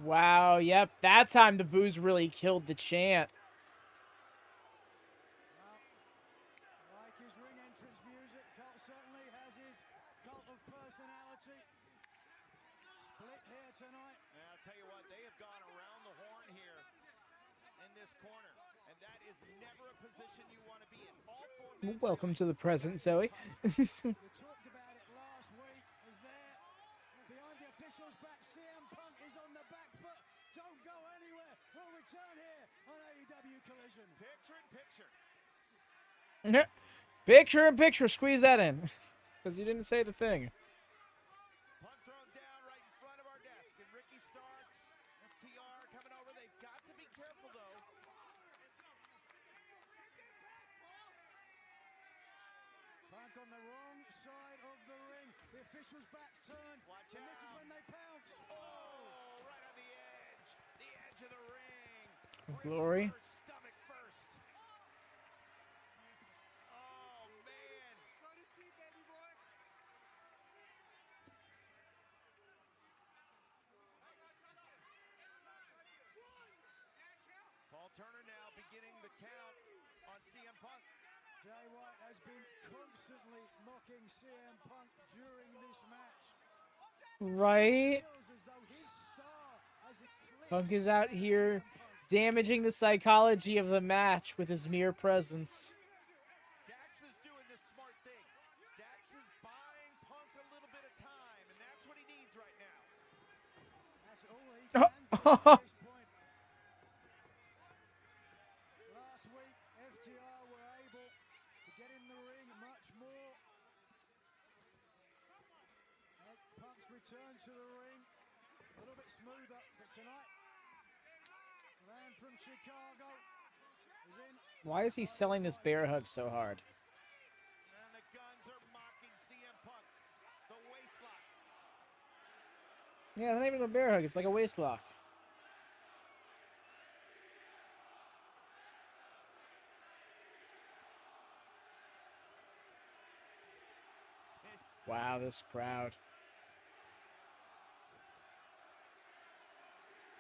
Wow, yep. That time the boos really killed the chant. Like his ring entrance music, Colt certainly has his cult of personality. Split here tonight. Now, I'll tell you what, they have gone around the horn here in this corner. And that is never a position you want to be in. All 4 men. Welcome to the present, Zoe. We talked about it last week. Is there behind the officials' back? CM Punk is on the back foot. Don't go anywhere. We'll return here on AEW Collision. Picture in picture. Picture in picture. Squeeze that in. Because you didn't say the thing. Punk thrown down right in front of our desk. And Ricky Starks, FTR coming over. They've got to be careful, though. Punk on the wrong side of the ring. The officials' backs turned. Watch and out. this is when they pounce. Oh, right on the edge. The edge of the ring. Glory. Stomach first. Oh, man. Go to sleep, baby boy. Paul Turner now beginning the count on CM Punk. Jay White has been constantly mocking CM Punk during this match. Right? Feels as though his star has eclipsed Punk is out here damaging the psychology of the match with his mere presence. Dax is doing the smart thing. Dax is buying Punk a little bit of time, and that's what he needs right now. That's all he can do at this point. Last week, FTR were able to get in the ring much more. Make Punk's return to the ring a little bit smoother, but tonight, the man from Chicago is in. Why is he selling this bear hug so hard? And the Guns are mocking CM Punk. The waistlock. Yeah, it's not even a bear hug. It's like a waist lock. Wow, this crowd.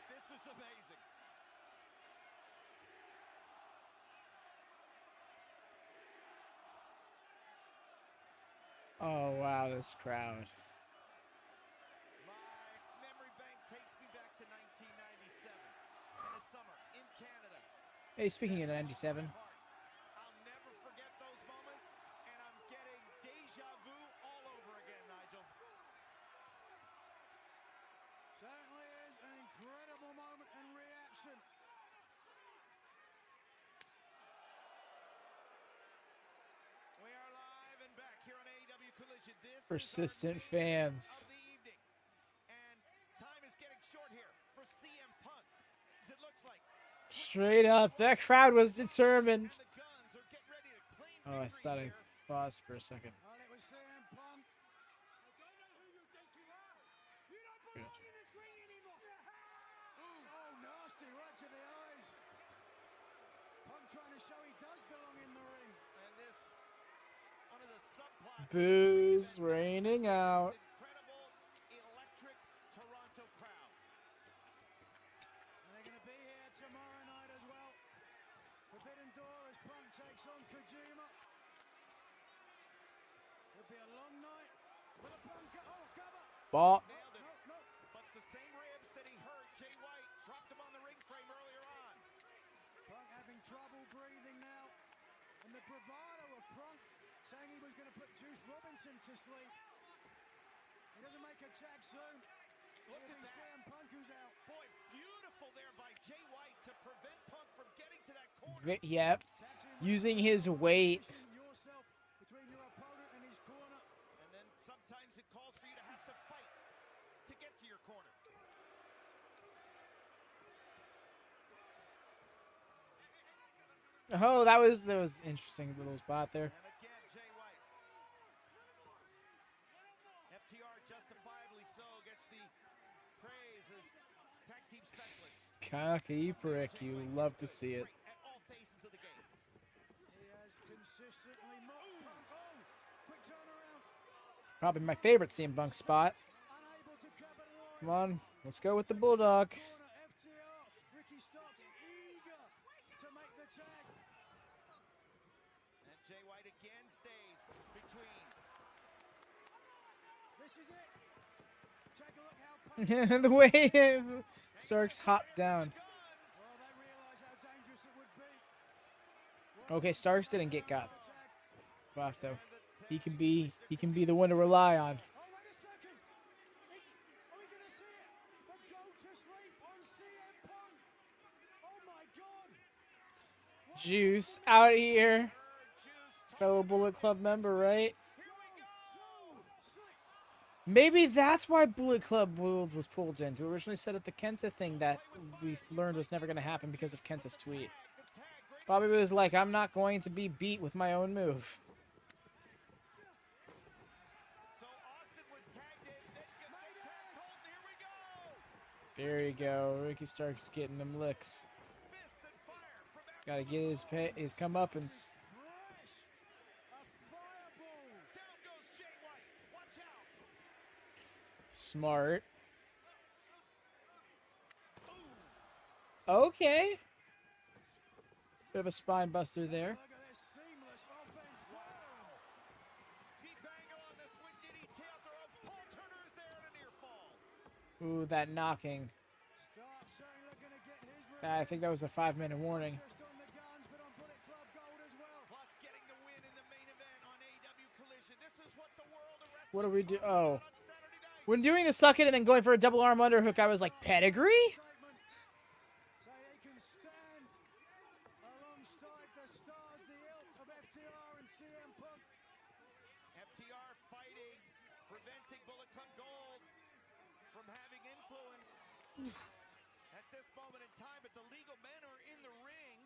This is amazing. Oh, wow, this crowd. My memory bank takes me back to 1997 in the summer in Canada. Hey, speaking of 97. I'll never forget those moments, and I'm getting deja vu all over again, Nigel. Certainly is an incredible moment and reaction. We are live and back here on AEW Collision. This Persistent is our main event fans. of the evening. And time is getting short here for CM Punk, as it looks like. Straight up, that crowd was determined. And the Guns are getting ready to claim Oh, I victory thought I here. paused for a second. And it was CM Punk. I don't know who you think you are. You don't belong in this ring anymore. Oh, nasty, right to the eyes. Punk trying to show he does belong in the ring. And this, one of the subplots. Booze raining out. Incredible, electric Toronto crowd. And they're going to be here tomorrow night as well. Forbidden Door as Punk takes on Kojima. It'll be a long night. With a Punk. Oh, cover. Ball. Nailed it. No. But the same ribs that he hurt Jay White dropped him on the ring frame earlier on. Punk having trouble breathing now. And the bravado of Punk saying he was going to put Juice Robinson to sleep. He doesn't make a tag soon. Look It'll at be that. CM Punk who's out. Boy, beautiful there by Jay White to prevent Punk from getting to that corner. Yep. Tag team Using his weight. position yourself between your opponent and his corner. And then sometimes it calls for you to have to fight to get to your corner. Oh, that was interesting little spot there. And again, Jay White. FTR justifiably so gets the praise as tag team specialist. Cocky prick, you love to see it. At all phases of the game. He has consistently mocked Punk. Oh, quick turnaround. Probably my favorite CM Punk spot. Unable to capitalize. Come on, let's go with the Bulldog. Corner FTR. Ricky Starks eager to make the tag. And Jay White again stays between. This is it. Take a look how Punk. The way Starks hopped down. Well, they realize how dangerous it would be. Okay, Starks didn't get got. Tag. Watch though. He can be the one to rely on. Oh, wait a second. Are we going to see it? The go to sleep on CM Punk. Oh, my God. Juice out here. Fellow Bullet Club member, right? Maybe that's why Bullet Club World was pulled in. To originally set up the Kenta thing that we learned was never going to happen because of Kenta's tweet. Bobby was like, I'm not going to be beat with my own move. So Austin was tagged in. They tagged Colton. Here we go. There you go. Ricky Starks getting them licks. Fists and fire from Gotta get his comeuppance. Fresh. A fireball. Down goes Jay White. Watch out. Smart. Okay. Bit of a spine buster there. Look at this seamless offense. Wow. Deep angle on the swing DDT out the rope. Paul Turner is there and a near fall. Ooh, that knocking. Starks saying looking to get his I think that was a 5-minute warning. Just on the guns, but on Bullet Club Gold as well. Plus getting the win in the main event on AEW Collision. This is what the world of wrestling What do we do? talked about Oh. on Saturday night. When doing the suck it and then going for a double arm underhook, I was like, pedigree? Statement. Say he can stand alongside the stars, the ilk of FTR and CM Punk. FTR fighting, preventing Bullet Club Gold from having influence at this moment in time, but the legal men are in the ring.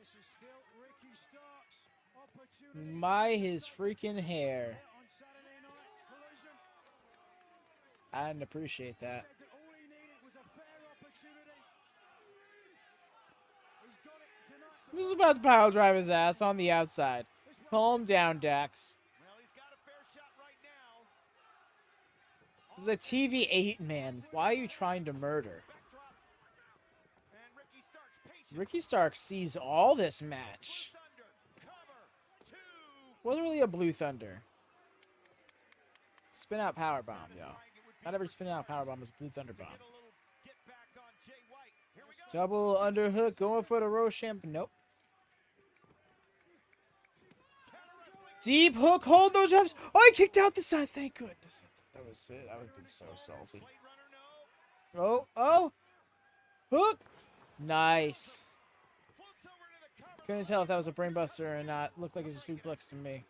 This is still Ricky Starks' opportunity. My his freaking hair. On Saturday night, Collision. I didn't appreciate that. Said that all he needed was a fair opportunity. He's got it tonight. Who's about to pile drive his ass on the outside? Calm down, Dax. Well, he's got a fair shot right now. This is a TV8 man. Why are you trying to murder? Backdrop. And Ricky Starks patient. Ricky Starks sees all this match. Thunder. Cover. 2. Wasn't really a Blue Thunder. Spin out power bomb, yo. Not every spin out power bomb is Blue Thunder bomb. Get a little get back on Jay White. Here we go. Double underhook, going for the Roshamp. Nope. Deep hook, hold those jumps. Oh, he kicked out the side. Thank goodness. That was it. I would have been so salty. Blade runner, no. Oh. Hook. Nice. Floats over to the cover. Couldn't tell if that was a brainbuster or not. Looked like it was a suplex to me.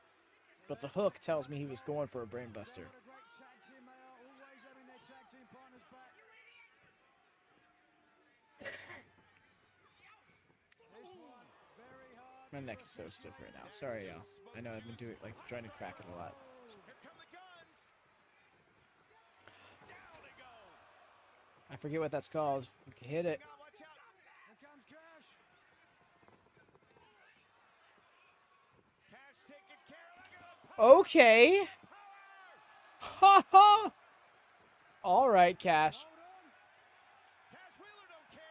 But the hook tells me he was going for a brainbuster. What a great tag team they are, always having their tag team partners back. This one, very hard. My neck is so stiff right now. Sorry, y'all. I know I've been doing trying to crack it a lot. Here come the guns. Down they go. I forget what that's called. You can hit it. Gotta watch out. Here comes Cash. Cash taking care. Look at the Okay. Ha ha. All right, Cash. hold on. Cash Wheeler don't care.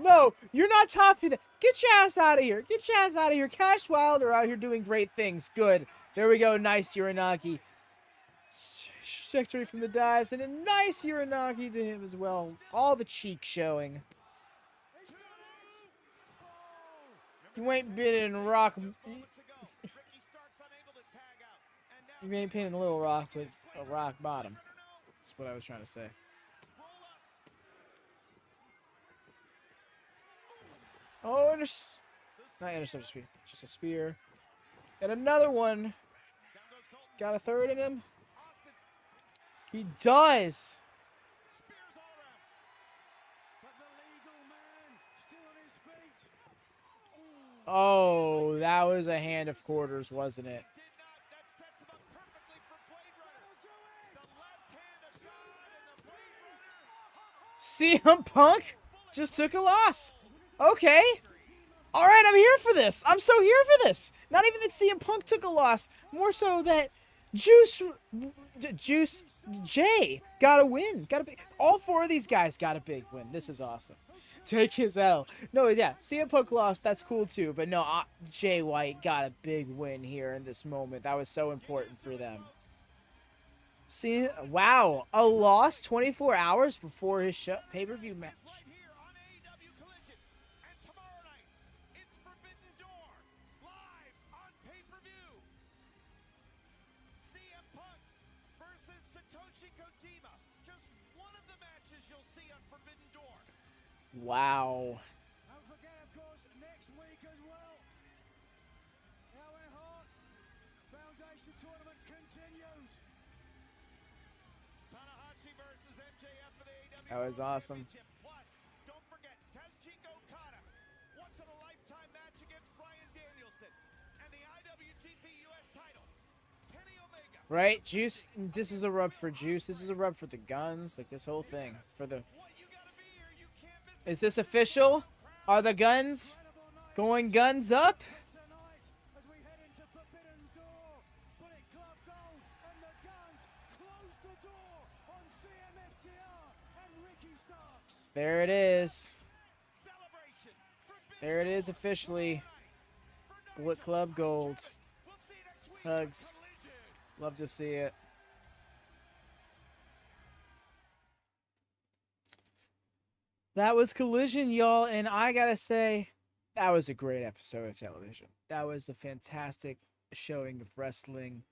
No, you're not topping that. Get your ass out of here. Get your ass out of here. Cash Wilder out here doing great things. Good. There we go. Nice Uranagi. Trajectory from the dives. And a nice Uranagi to him as well. All the cheek showing. He's done it. You ain't been in rock. Moments ago, Ricky Starks unable to tag out. And now You ain't pinning a little rock with a rock bottom. That's what I was trying to say. roll up. Oh, not interceptor spear. Just a spear. And another one. Down goes Colton. Got a third in him. Austin He does. spears all around. But the legal man still on his feet. Oh, that was a hand of quarters, wasn't it? Did not. That sets him up perfectly for Blade Runner. That'll do it. The left hand of God and the Blade Runner. CM Punk just took a loss. Okay. All right, I'm here for this. I'm so here for this. Not even that CM Punk took a loss, more so that Juice J got a win. All four of these guys got a big win. This is awesome. Take his L. No, yeah, CM Punk lost. That's cool too. But no, Jay White got a big win here in this moment. That was so important for them. See, wow, a loss 24 hours before his pay-per-view match. Right here on AEW Collision. And tomorrow night, it's Forbidden Door. Live on pay-per-view. CM Punk versus Satoshi Kojima. Just one of the matches you'll see on Forbidden Door. Wow. Don't forget, of course, next week as well. Owen Hart Foundation Tournament continues. Tanahashi versus MJF for the AEW That was World awesome. Championship. Plus, don't forget Kazuchika Okada, once in a lifetime match against Bryan Danielson, and the IWGP US title, Kenny Omega. Right, Juice. This is a rub for Juice. This is a rub for the Guns. Like this whole thing for the. What you gotta be here, you can't miss. Is this official? Are the Guns going guns up? Tonight, as we head into Forbidden Door, Bullet Club Gold and the Guns close the door on CMFTR and Ricky Starks. There it is. Celebration. Forbidden There it is officially. Bullet Club Gold. We'll see you next week. Hugs. Collision. Love to see it. That was Collision, y'all, and I gotta say, that was a great episode of television. That was a fantastic showing of wrestling.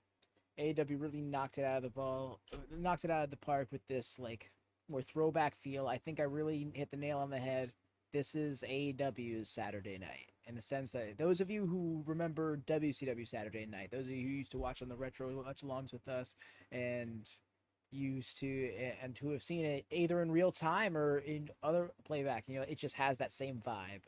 AEW really knocked it out of the park with this like more throwback feel. I think I really hit the nail on the head. This is AEW's Saturday night, in the sense that those of you who remember WCW Saturday night, those of you who used to watch on the retro watch-alongs with us, and who have seen it either in real time or in other playback, it just has that same vibe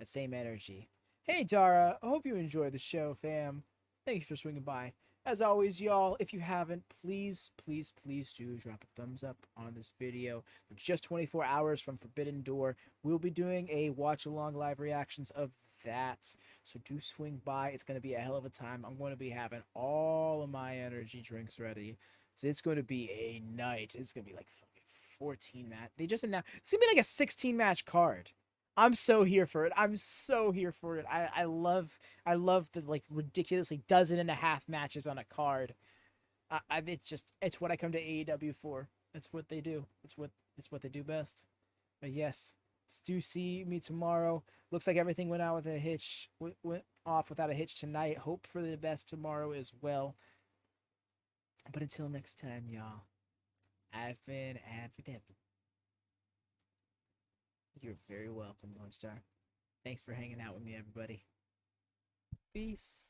that same energy. Hey, Dara. I hope you enjoyed the show, fam. Thank you for swinging by. As always, y'all, if you haven't, please, please, please do drop a thumbs up on this video. Just 24 hours from Forbidden Door, we'll be doing a watch-along live reactions of that. So do swing by. It's going to be a hell of a time. I'm going to be having all of my energy drinks ready. So it's going to be a night. It's going to be like fucking 14 match. They just announced it's going to be like a 16 match card. I'm so here for it. I'm so here for it. I love the like ridiculously dozen and a half matches on a card. It's what I come to AEW for. That's what they do. It's what they do best. But yes, do see me tomorrow. Looks like everything went out with a hitch. Went off without a hitch tonight. Hope for the best tomorrow as well. But until next time, y'all. I've been Advident. You're very welcome, Lone Star. Thanks for hanging out with me, everybody. Peace.